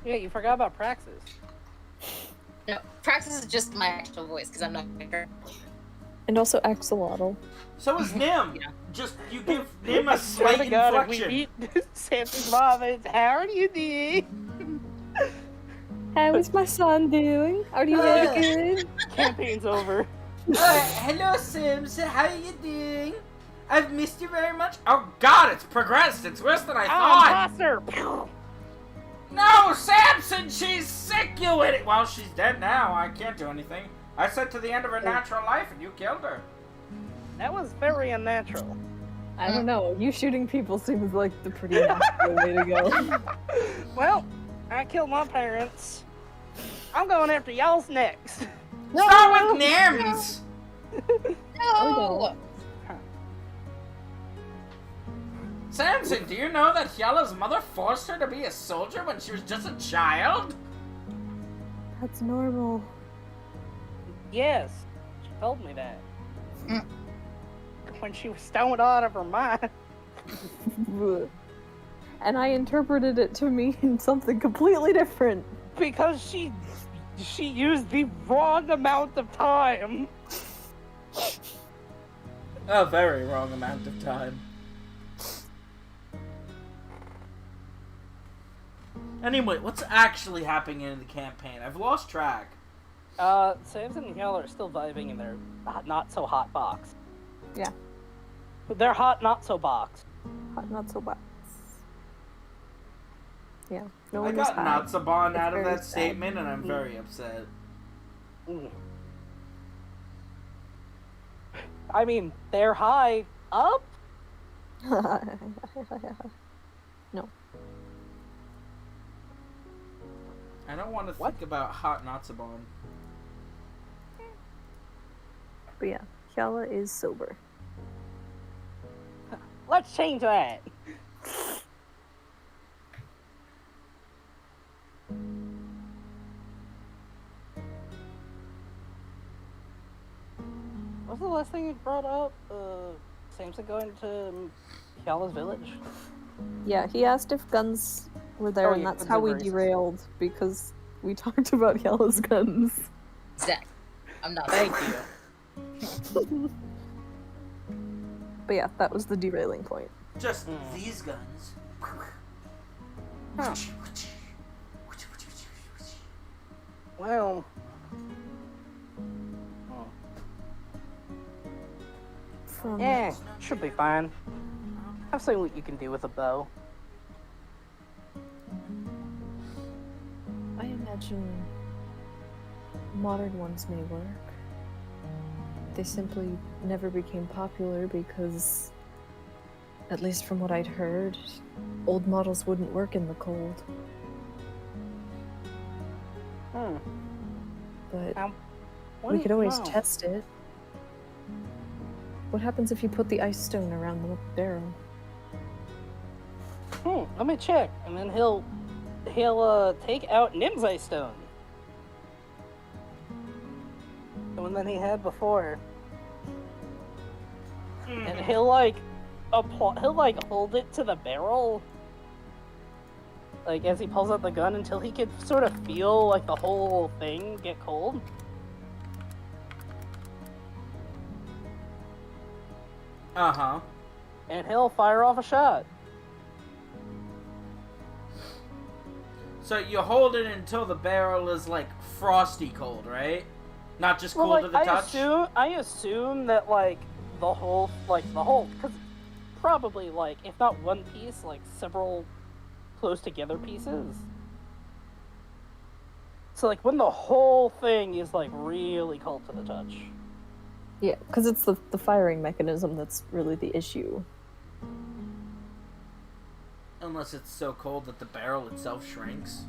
Yeah, you forgot about Praxis. No, Praxis is just my actual voice because I'm not her. And also Axolotl. So is Nim. Yeah. Just, you give Nim a Swear slight to God, if we inflection. beat Samson's mom, it's how are you doing? How is my son doing? Are you very good? Campaign's over. Hello, Sims. How are you doing? I've missed you very much. Oh God, it's progressed. It's worse than I thought. Imposter! No, Samson, she's sick. You idiot. Well, she's dead now. I can't do anything. I said to the end of her natural life, and you killed her. That was very unnatural. I don't know. You shooting people seems like the pretty natural way to go. Well, I killed my parents. I'm going after y'all's next. Start with names! No! Samson, do you know that Hyala's mother forced her to be a soldier when she was just a child? That's normal. Yes, she told me that. Mm. When she was stoned out of her mind. And I interpreted it to mean something completely different. Because she used the wrong amount of time. A very wrong amount of time. Anyway, what's actually happening in the campaign? I've lost track. Samson and Hyala are still vibing in their not-so-hot box. Yeah. Their hot not-so box. Hot not so box. Yeah. No I one was got high. Natsubon It's out of very that sad. statement, and I'm very upset. Mm. I mean, they're high up? No. I don't want to What? think about hot Natsubon. But yeah, Hyala is sober. Let's change that. What's the last thing you brought up? Samson going to Hyala's village? Yeah, he asked if guns were there, Oh, and yeah, that's guns how and we braces. derailed, because we talked about Hyala's guns. Zach, I'm not. Thank you. But yeah, that was the derailing point. Just Mm. these guns. Huh. Well. Oh. From Yeah, should be fine. I've seen what you can do with a bow. I imagine modern ones may work. They simply never became popular because, at least from what I'd heard, old models wouldn't work in the cold. Hmm. But What we do could you always know? test it. What happens if you put the ice stone around the barrel? Let me check, and then he'll take out Nim's ice stone, the one that he had before, and he'll hold it to the barrel, like as he pulls out the gun until he can sort of feel like the whole thing get cold. Uh-huh. And he'll fire off a shot. So you hold it until the barrel is like frosty cold, right? Not just cool Well, to like, the touch? I assume that the whole, because probably if not one piece, several close together pieces. So when the whole thing is really cold to the touch. Yeah, because it's the firing mechanism that's really the issue. Unless it's so cold that the barrel itself shrinks.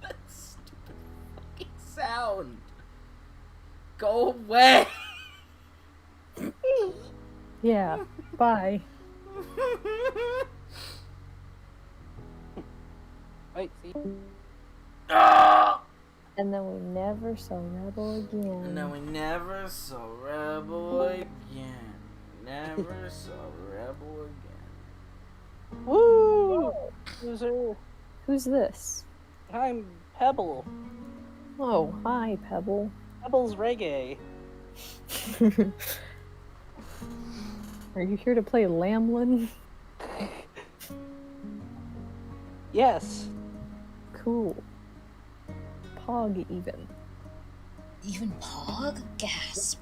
That stupid fucking sound. Go away. Yeah, bye. Wait, see? Ah! And then we never saw Rebel again. And then we never saw Rebel again. Never saw Rebel again. Woo! Loser. Who's this? I'm Pebble. Oh, hi, Pebble. Pebble's reggae. Are you here to play Lamlin? Yes. Cool. Pog, even. Even Pog? Gasp.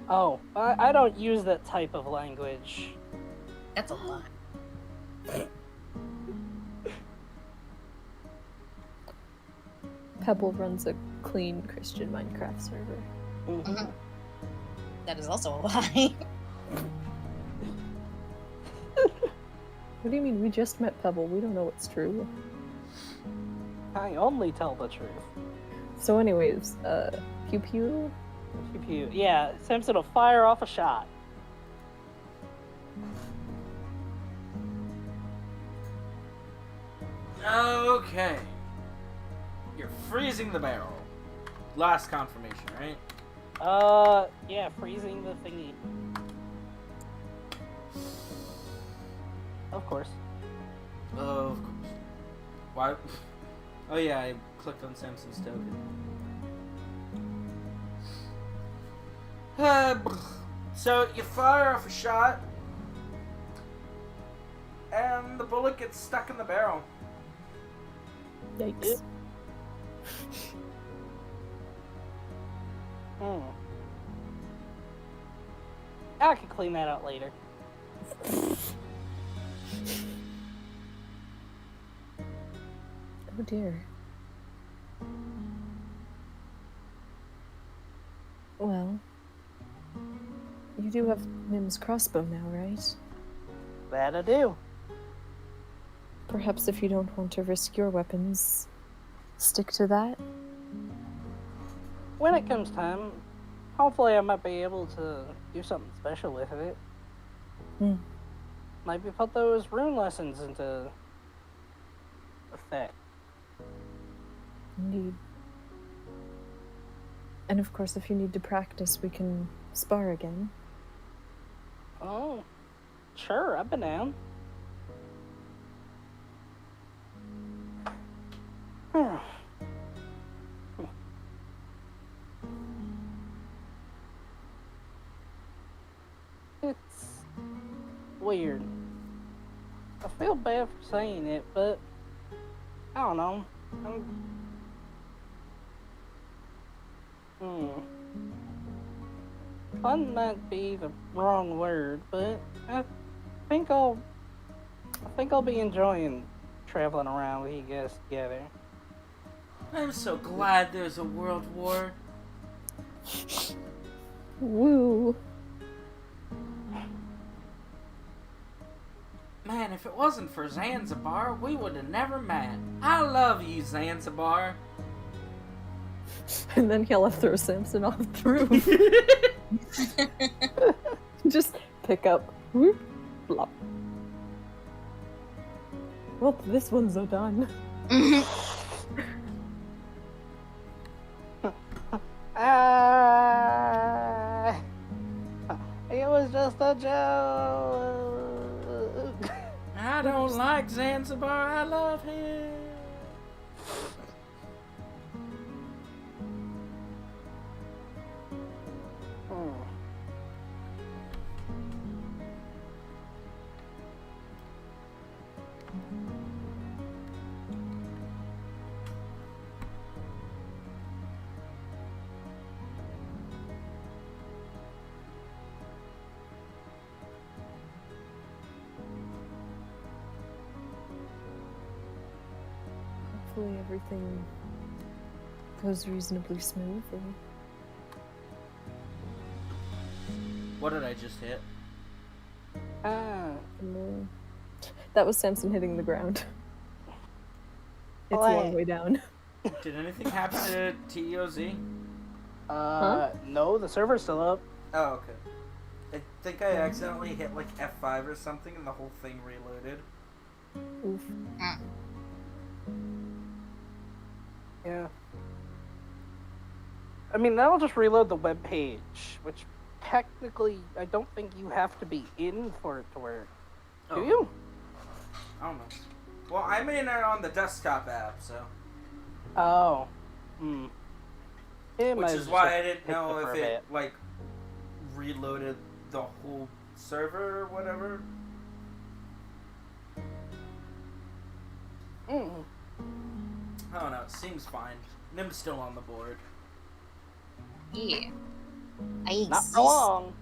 Oh, I don't use that type of language. That's a lot. Pebble runs a clean Christian Minecraft server. Mhm. That is also a lie. What do you mean? We just met Pebble. We don't know what's true. I only tell the truth. So, anyways, pew pew. Pew pew. Yeah, Samson will fire off a shot. Okay. You're freezing the barrel. Last confirmation, right? Yeah, freezing the thingy. Of course. Of course. Why? Oh yeah, I clicked on Samson's token. So you fire off a shot, and the bullet gets stuck in the barrel. Yikes. I can clean that out later. Oh dear. Well, you do have Mim's crossbow now, right? That I do. Perhaps if you don't want to risk your weapons, stick to that? When it comes time, hopefully I might be able to do something special with it. Maybe put those rune lessons into effect. Indeed. And of course, if you need to practice, we can spar again. Oh, sure, I've been down. It's weird. I feel bad for saying it, but I don't know. Fun might be the wrong word, but I think I'll be enjoying traveling around with you guys together. I'm so glad there's a world war. Woo! Man, if it wasn't for Zanzibar, we would have never met. I love you, Zanzibar. And then he'll throw Samson off the roof. Just pick up. Whoop, blop. Well, this one's so done. It was just a joke. I don't like Zanzibar. I love him. Hopefully everything goes reasonably smoothly. What did I just hit? That was Samson hitting the ground. It's a long way down. Did anything happen to TEOZ? No, the server's still up. Oh, okay. I think I accidentally hit like F5 or something and the whole thing reloaded. Oof. Yeah. I mean, that'll just reload the web page, which technically I don't think you have to be in for it to work. Do you? I don't know. Well, I'm in it on the desktop app, so. Oh. Which is why I didn't know if it, like, reloaded the whole server or whatever. I don't know, it seems fine. Nim's still on the board. Yeah. I Not exist. for long.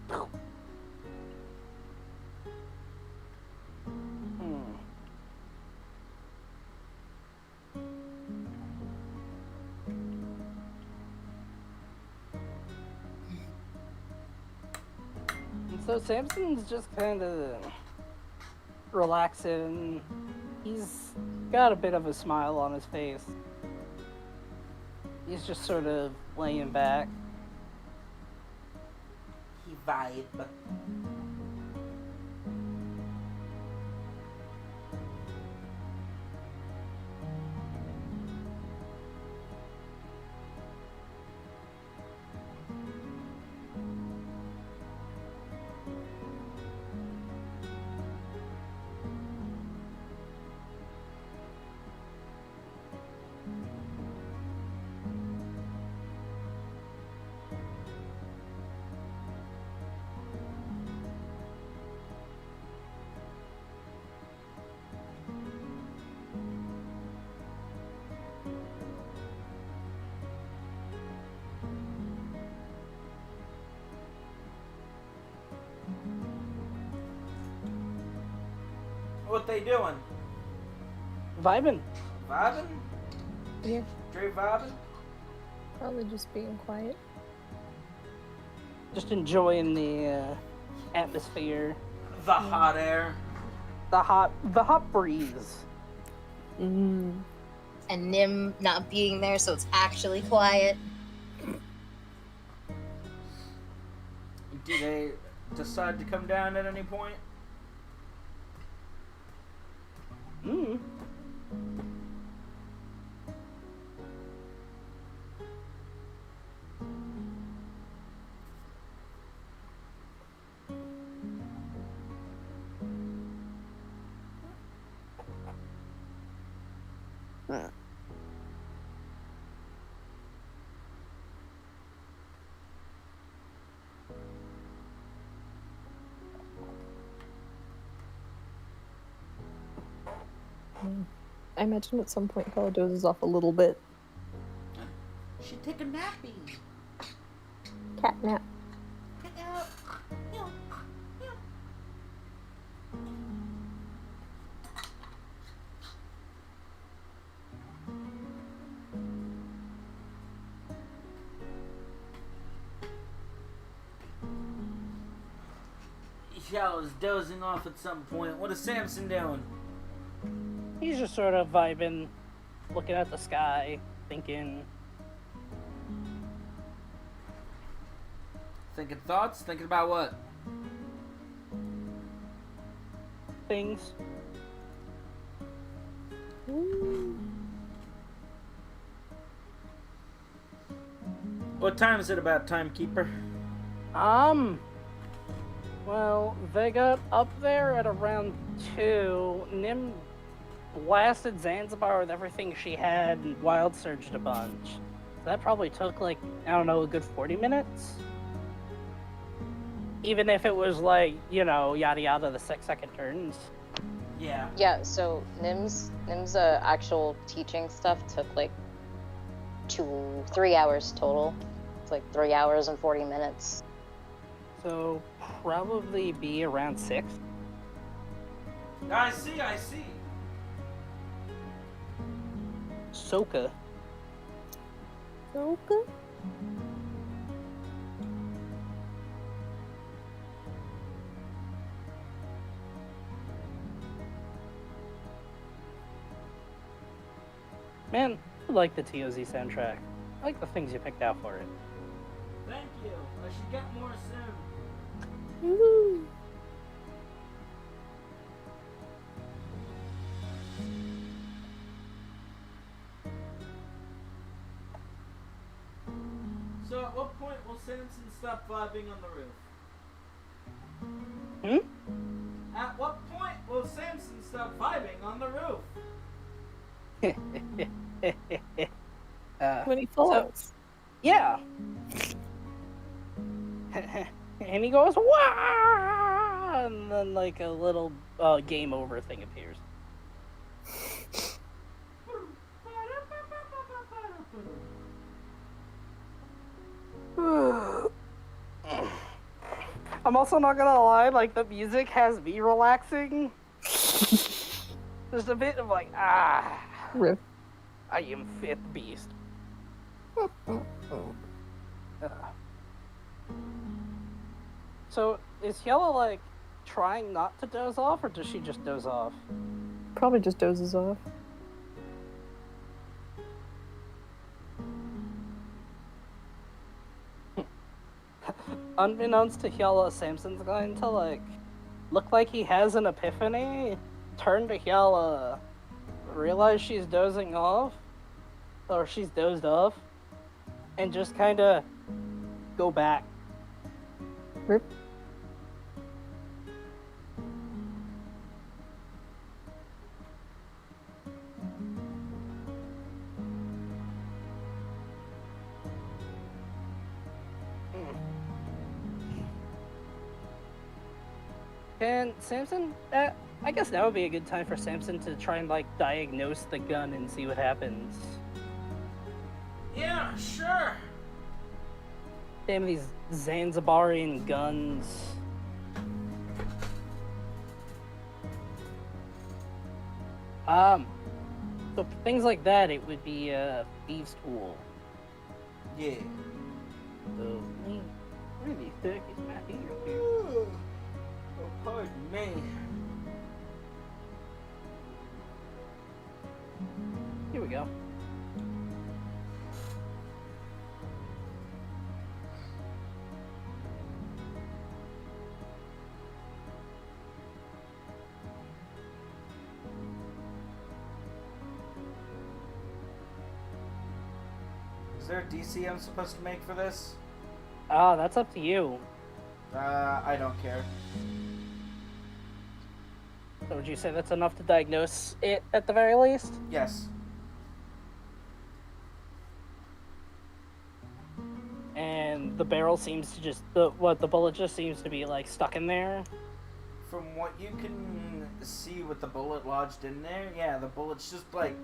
And so Samson's just kind of relaxing. He's got a bit of a smile on his face. He's just sort of laying back. He vibe. What they doing? Vibing. Vibing? Yeah, Straight vibing? probably just being quiet. Just enjoying the atmosphere. The hot air. The hot breeze. Mm. And Nim not being there, so it's actually quiet. Do they decide to come down at any point? Mm. I imagine at some point Paula dozes off a little bit. She take a nappy. Cat nap. Shallow's dozing off at some point. What is Samson doing? He's just sort of vibing, looking at the sky, thinking. Thinking thoughts? Thinking about what? Things. What time is it about, timekeeper? Well, they got up there at around 2. Nim blasted Zanzibar with everything she had and wild surged a bunch. So that probably took, like, I don't know, a good 40 minutes? Even if it was, like, you know, yada yada, the 6-second turns. Yeah. Yeah, so Nim's actual teaching stuff took like 3 hours total. It's like 3 hours and 40 minutes. So, probably be around 6. I see. Soka. Okay. Man, I like the TOZ soundtrack. I like the things you picked out for it. Thank you. I should get more soon. Woo. So at what point will Samson stop vibing on the roof? Hmm? At what point will Samson stop vibing on the roof? When he falls. Yeah. And he goes, "Wah!" And then, like, a little game over thing appears. I'm also not gonna lie, like, the music has me relaxing. There's a bit of, like, Rip. I am fifth beast. So, is Yellow, like, trying not to doze off, or does she just doze off? Probably just dozes off. Unbeknownst to Hyala, Samson's going to, like, look like he has an epiphany, turn to Hyala, realize she's dozing off, or she's dozed off, and just kind of go back. Rip. And Samson, I guess that would be a good time for Samson to try and, like, diagnose the gun and see what happens. Yeah, sure. Damn these Zanzibarian guns. So for things like that, it would be a thieves' tool. Yeah. So, really thick is my hair here. Oh, pardon me. Here we go. Is there a DC I'm supposed to make for this? That's up to you. I don't care. So would you say that's enough to diagnose it at the very least? Yes. And the barrel seems to just the bullet just seems to be like stuck in there. From what you can see with the bullet lodged in there, yeah, the bullet's just like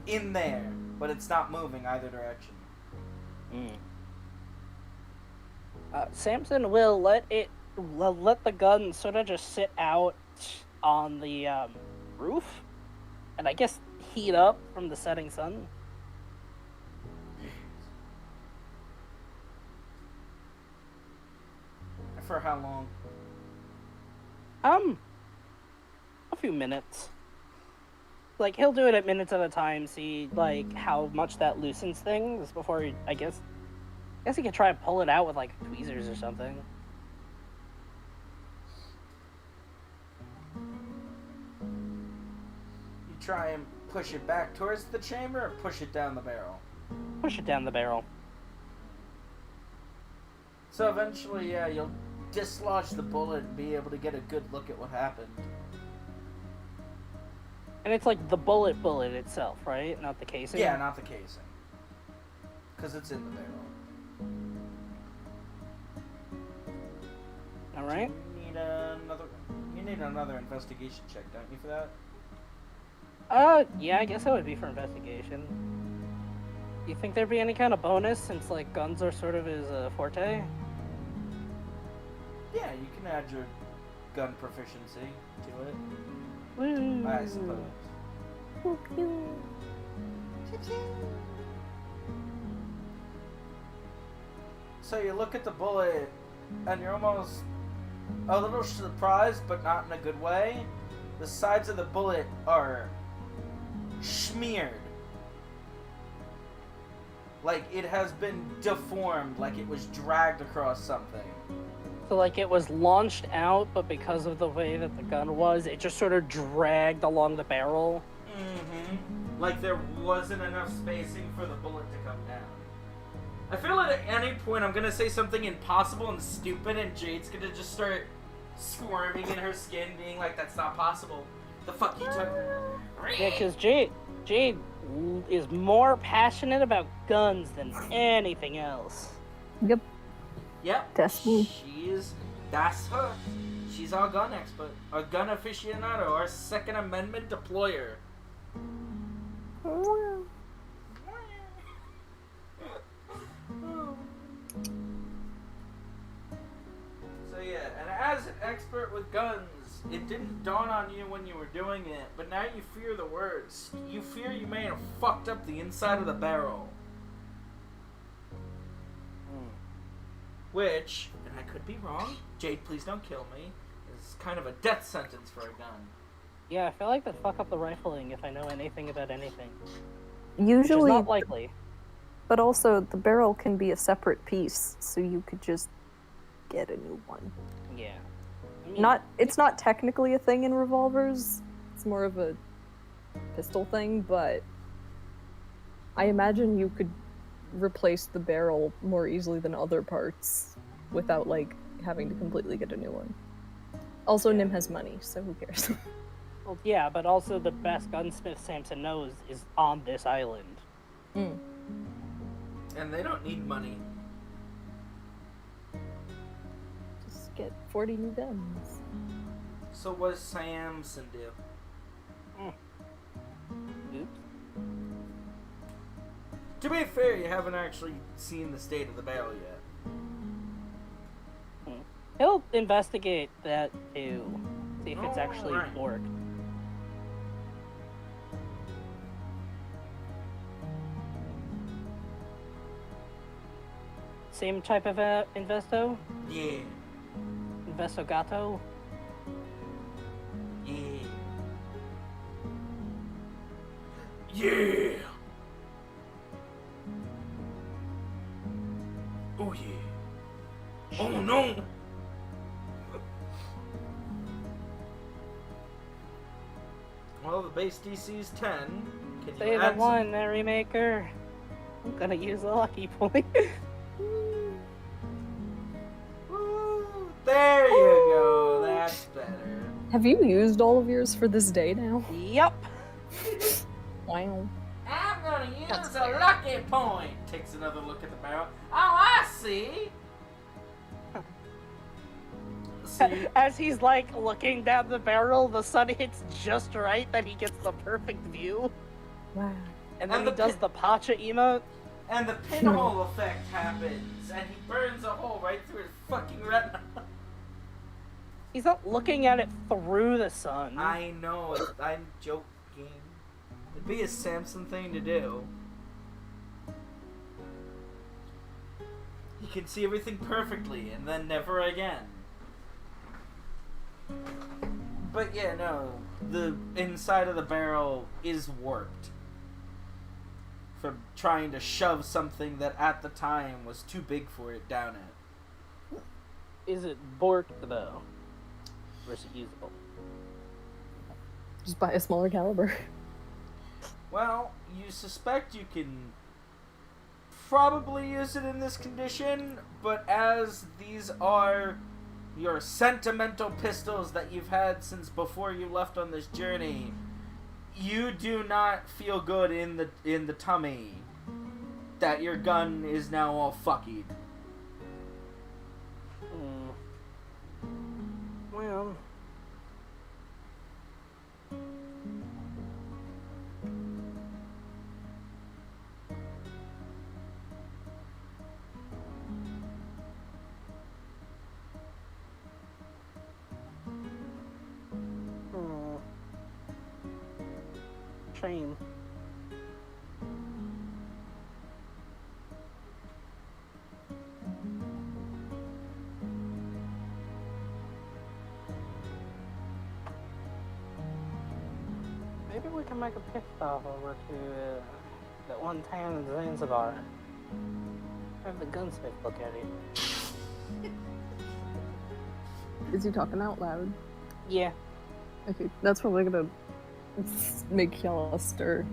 in there, but it's not moving either direction. Samson will let the gun sort of just sit out on the roof, and I guess heat up from the setting sun. For how long? A few minutes. Like, he'll do it at minutes at a time, see, like, how much that loosens things before he, I guess he could try and pull it out with, like, tweezers or something. You try and push it back towards the chamber or push it down the barrel? Push it down the barrel. So eventually, yeah, you'll dislodge the bullet and be able to get a good look at what happened. And it's like the bullet itself, right? Not the casing? Yeah, not the casing. Because it's in the barrel. Alright. You need another investigation check, don't you, for that? Yeah, I guess that would be for investigation. Do you think there'd be any kind of bonus since, like, guns are sort of his forte? Yeah, you can add your gun proficiency to it. Woo. I suppose. So you look at the bullet, and you're almost a little surprised, but not in a good way. The sides of the bullet are smeared. Like it has been deformed, like it was dragged across something. So, like, it was launched out, but because of the way that the gun was, it just sort of dragged along the barrel. Mm-hmm. Like there wasn't enough spacing for the bullet to come down. I feel like at any point I'm gonna say something impossible and stupid, and Jade's gonna just start squirming in her skin, being like, "That's not possible." The fuck you took? Yeah, because Jade is more passionate about guns than anything else. Yep. Yep. That's me. That's her. She's our gun expert, our gun aficionado, our Second Amendment deployer. So yeah, and as an expert with guns, it didn't dawn on you when you were doing it, but now you fear the words. You fear you may have fucked up the inside of the barrel. Which, I could be wrong. Jade, please don't kill me. It's kind of a death sentence for a gun. Yeah, I feel like they'd fuck up the rifling if I know anything about anything. Usually, Which is not likely. but also the barrel can be a separate piece, so you could just get a new one. Yeah. I mean, It's not technically a thing in revolvers. It's more of a pistol thing, but I imagine you could replace the barrel more easily than other parts without like having to completely get a new one. Also, Nim has money, so who cares? well, yeah, but also the best gunsmith Samson knows is on this island. Mm. And they don't need money. Just get 40 new guns. So what does Samson do? Oops. To be fair, you haven't actually seen the state of the barrel yet. He'll investigate that too. See if it's actually Alright. worked. Same type of investo? Yeah. Investigato? Yeah. Yeah. Oh yeah. Oh no. Well, the base DC is 10. Can you Say the add one, there, Remaker. I'm gonna use a lucky point. Woo, there you go. That's better. Have you used all of yours for this day now? Yep. Wow. I'm gonna use That's a fair. lucky point. Takes another look at the barrel. Oh, I see. See, As he's like looking down the barrel, the sun hits just right that he gets the perfect view. Wow. And then And he does the Pacha emote. and the pinhole effect happens, and he burns a hole right through his fucking retina. He's not looking at it through the sun. I know. I'm joking. It'd be a Samson thing to do. He can see everything perfectly, and then never again. But yeah, no. The inside of the barrel is warped. From trying to shove something that at the time was too big for it down it. Is it borked though? Or is it usable? Just buy a smaller caliber. Well, you suspect you can probably use it in this condition, but as these are your sentimental pistols that you've had since before you left on this journey, you do not feel good in the tummy that your gun is now all fuckied. Well. Shame. Maybe we can make a pit stop over to that one town in Zanzibar. Have the gunsmith look at it. Is he talking out loud? Yeah. Okay, that's probably gonna make Kiala stir.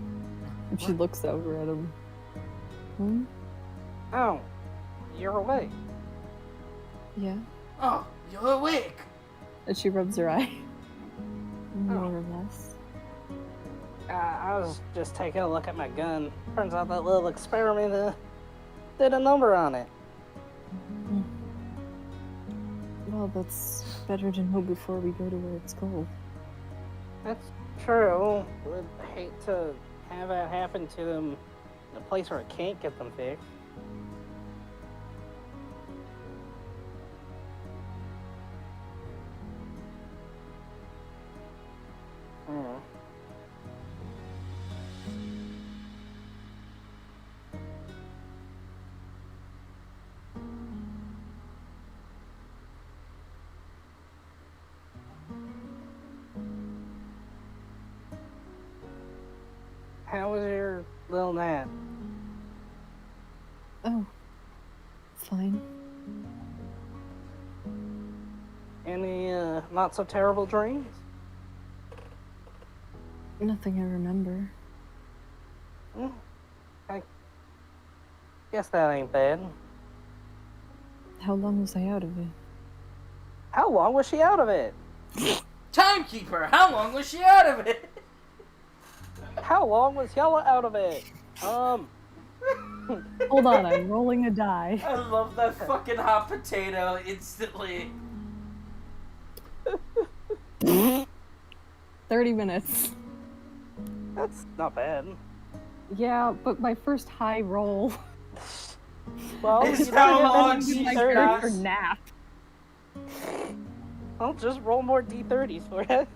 And she looks over at him. Hmm? Oh, you're awake. Yeah. Oh, you're awake! And she rubs her eye. More Oh. or less. I was just taking a look at my gun. Turns out that little experiment did a number on it. Well, that's better to know before we go to where it's cold. That's true. Would hate to have that happen to them in a place where I can't get them fixed. Hmm. How was your little nap? Oh, fine. Any not so terrible dreams? Nothing I remember. I guess that ain't bad. How long was I out of it? How long was she out of it? Timekeeper, how long was she out of it? How long was Yella out of it? Hold on, I'm rolling a die. I love that fucking hot potato instantly. 30 minutes. That's not bad. Yeah, but my first high roll. Well, It's you how don't long have she's any got. D30s. For nap. I'll just roll more D30s for it.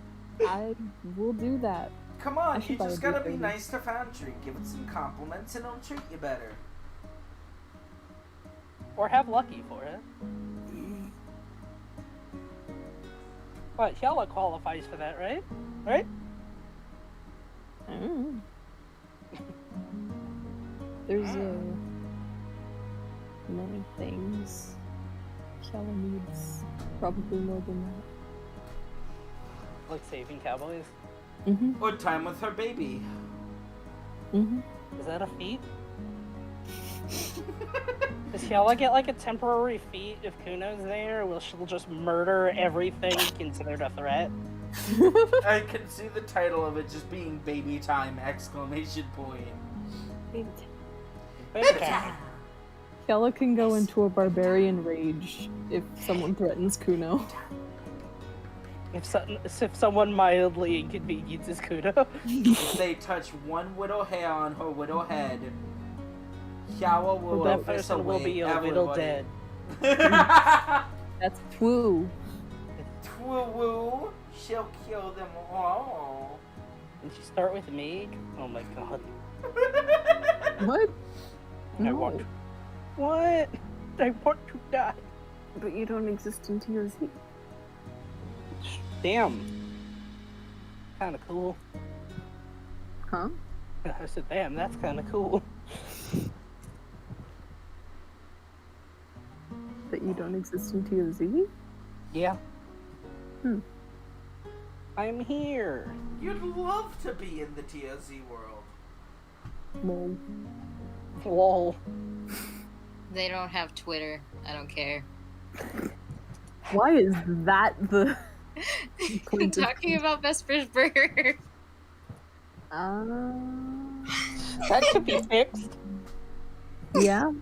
I will do that. Come I on, should you buy a just gotta be D30. nice to Foundry. Give it some compliments and it'll treat you better. Or have Lucky for it. But Yella qualifies for that, right? Right? Mm. There's many things. Shella needs probably more than that. Like saving cowboys. Mm-hmm. Or time with her baby. Mm-hmm. Is that a feat? Does Yella get like a temporary feat if Kuno's there, or will she just murder everything considered a threat? I can see the title of it just being baby time! ! Baby time. Shella can go into a barbarian rage if someone threatens Kuno. If someone mildly inconveniences Kuno. If they touch one widow hair on her widow head, Hyawa will Well, that witness person will be a little everybody. dead. That's Twoo. Twoo-woo, she'll kill them all. Did you start with me? Oh my god. What? I No. want to. What? I want to die. But you don't exist in TOZ. Damn. Kinda cool. Huh? I said, damn, that's kinda cool. That you don't exist in TOZ? Yeah. Hmm. I'm here. You'd love to be in the TOZ world. Lol. Lol. They don't have Twitter. I don't care. Why is that the point of... Talking about Vesper's Burger. That could be fixed. Yeah?